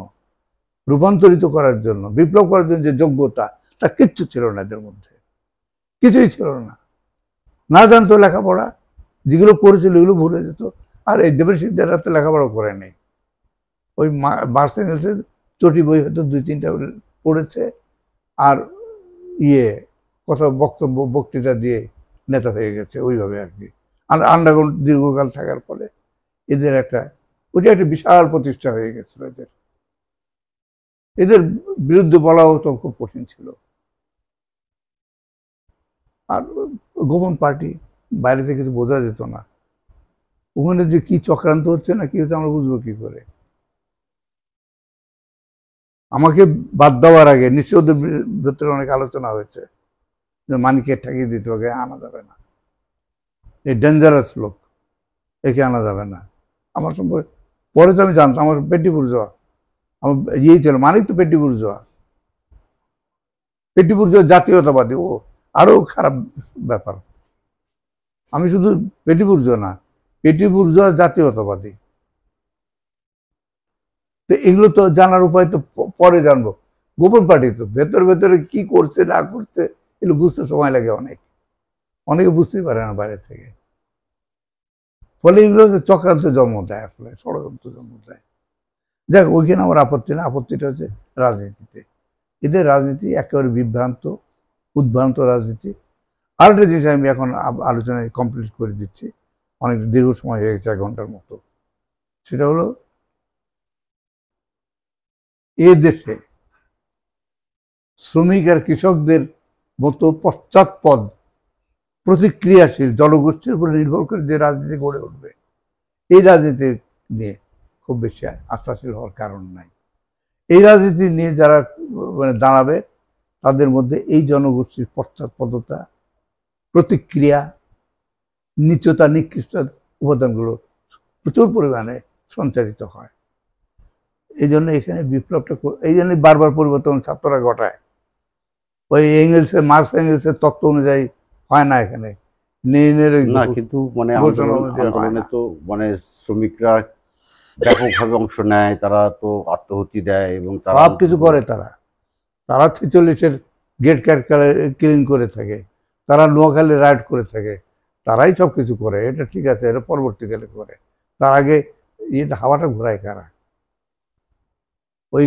রূপান্তরিত করার জন্য, বিপ্লব করার জন্য যে যোগ্যতা, তা কিচ্ছু ছিল না এদের মধ্যে, কিছুই ছিল না। না জানতো লেখাপড়া, যেগুলো করেছিল এগুলো ভুলে যেত। আর এই দেবেশিকদাররা তো লেখাপড়া করেনি, ওই মার্কস এঙ্গেলসের চটি বই হয়তো 2-3টা পড়েছে, আর কথা বক্তব্য বক্তৃতা দিয়ে নেতা হয়ে গেছে ওইভাবে আর কি। আর আন্ডারগ্রাউন্ড দীর্ঘকাল থাকার ফলে এদের ওইটা একটা বিশাল প্রতিষ্ঠা হয়ে গেছিল। এদের বিরুদ্ধে বলাও তো খুব কঠিন ছিল। আর গোপন পার্টি, বাইরে থেকে কিছু বোঝা যেত না, ওখানে যে কি চক্রান্ত হচ্ছে না কি হচ্ছে আমরা বুঝবো কি করে। আমাকে বাদ দেওয়ার আগে নিশ্চয় ওদের ভেতরে অনেক আলোচনা হয়েছে যে মানিকে ঠাকিয়ে দিতে হবে, আনা যাবে না, এই ডেঞ্জারাস লোক, একে আনা যাবে না। আমার সম্পর্কে পরে তো আমি জানতাম, আমার পেটি বুর্জোয়া, আমার ছিল মানিক তো পেটি বুর্জোয়া, পেটি বুর্জোয়া জাতীয়তাবাদী, ও আরো খারাপ ব্যাপার। আমি শুধু পেটি বুর্জোয়া না, পেটি বুর্জোয়া জাতীয়তাবাদী। তো এগুলো তো জানার উপায় তো পরে জানবো। গোপন পার্টি তো ভেতরে ভেতরে কি করছে না করছে এগুলো বুঝতে সময় লাগে, অনেকে বুঝতেই পারে না বাইরে থেকে। ফলে এগুলো চক্রান্ত জন্ম দেয়, আসলে ষড়যন্ত্র জন্ম দেয়। যাক, ওইখানে আমার আপত্তি না, আপত্তিটা হচ্ছে রাজনীতিতে। এদের রাজনীতি একেবারে বিভ্রান্ত, উদ্ভ্রান্ত রাজনীতি। আরেকটা জিনিস আমি এখন আলোচনায় কমপ্লিট করে দিচ্ছি, অনেক দীর্ঘ সময় হয়ে গেছে, 1 ঘন্টার মতো। সেটা হলো এ দেশে শ্রমিক আর কৃষকদের মতো পশ্চাৎপদ প্রতিক্রিয়াশীল জনগোষ্ঠীর উপর নির্ভর করে যে রাজনীতি গড়ে উঠবে, এই রাজনীতি নিয়ে খুব বেশি আস্থাশীল হওয়ার কারণ নাই। এই রাজনীতি নিয়ে যারা দাঁড়াবে তাদের মধ্যে এই জনগোষ্ঠীর পশ্চাৎপদতা, প্রতিক্রিয়া, নিচতা, নিকৃষ্ট উপাদানগুলো প্রচুর পরিমাণে সঞ্চারিত হয়। এই জন্য এখানে বিপ্লবটা, এই জন্য বারবার পরিবর্তন ছাত্ররা ঘটায়। ওই মার্কস এঙ্গেলসের তত্ত্ব অনুযায়ী হয় না এখানে, না, কিন্তু আন্দোলনে তো শ্রমিকরা ব্যাপকভাবে অংশ নেয়, তারা তো আত্মহত্যা দেয় এবং সব কিছু করে। তারা 46-এর গেট ক্লিন করে থাকে, তারা নোয়াখালী রাইড করে থাকে, তারাই সব কিছু করে। এটা ঠিক আছে, এটা পরবর্তীকালে করে। তার আগে হাওয়াটা ঘোরায় কারা? ওই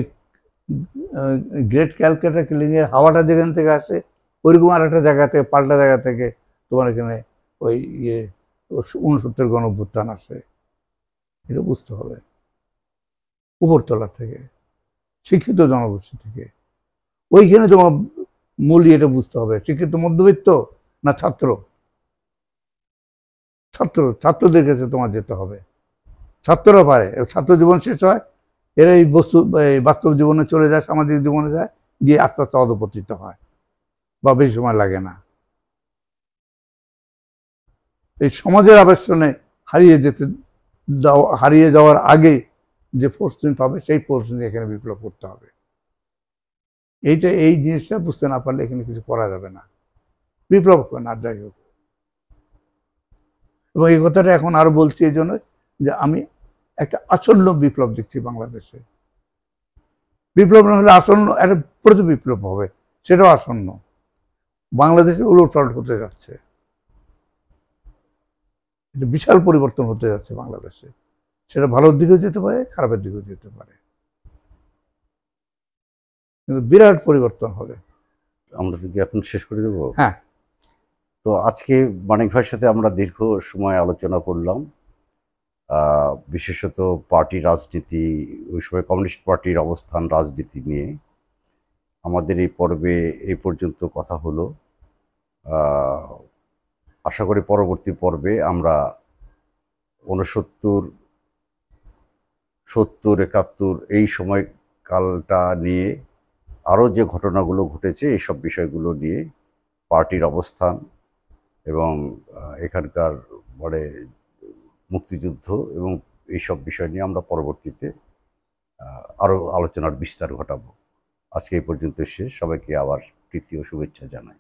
গ্রেট ক্যালকাটা কিলিংয়ের হাওয়াটা যেখান থেকে আসে, ওইরকম আর একটা জায়গা থেকে, পাল্টা জায়গা থেকে তোমার এখানে ওই 69 গণঅভ্যুত্থান আসে। এটা বুঝতে হবে, উপরতলা থেকে, শিক্ষিত জনগোষ্ঠী থেকে। ওইখানে তোমার মূল এটা বুঝতে হবে, শিক্ষিত মধ্যবিত্ত না ছাত্রদের কাছে তোমার যেতে হবে। ছাত্ররা পারে, ছাত্র জীবন শেষ হয়, এরা এই বাস্তব জীবনে চলে যায়, সামাজিক জীবনে যায়, গিয়ে আস্তে আস্তে অধপতিত হয়, বা বেশি সময় লাগে না। এই সমাজের আবেশনে হারিয়ে যাওয়ার আগে যে ফোর্স তুমি পাবে, সেই ফোর্স নিয়ে এখানে বিপ্লব করতে হবে। এই জিনিসটা বুঝতে না পারলে এখানে কিছু করা যাবে না, বিপ্লব হবে না। যাই হোক, এবং এই কথাটা এখন আরো বলছি এই জন্য যে আমি একটা আসন্ন বিপ্লব দেখছি বাংলাদেশে। বিপ্লব না হলে আসন্ন একটা প্রতি বিপ্লব হবে, সেটাও আসন্ন। বাংলাদেশে উলটপালট হতে যাচ্ছে, বিশাল পরিবর্তন হতে যাচ্ছে বাংলাদেশে। সেটা ভালোর দিকেও যেতে পারে, খারাপের দিকেও যেতে পারে, কিন্তু বিরাট পরিবর্তন হবে। আমরা যদি এখন শেষ করে দেবো? হ্যাঁ। তো আজকে মানিক ভাইয়ের সাথে আমরা দীর্ঘ সময় আলোচনা করলাম, বিশেষত পার্টি রাজনীতি, ওই সময় কমিউনিস্ট পার্টির অবস্থান, রাজনীতি নিয়ে আমাদের এই পর্বে এই পর্যন্ত কথা হলো। আশা করি পরবর্তী পর্বে আমরা 69, 70, 71 এই সময়কালটা নিয়ে আরও যে ঘটনাগুলো ঘটেছে এইসব বিষয়গুলো নিয়ে, পার্টির অবস্থান এবং এখানকার মুক্তিযুদ্ধ এবং এইসব বিষয় নিয়ে আমরা পরবর্তীতে আরও আলোচনার বিস্তার ঘটাবো। আজকে এই পর্যন্ত শেষ। সবাইকে আবার প্রীতি ও শুভেচ্ছা জানাই।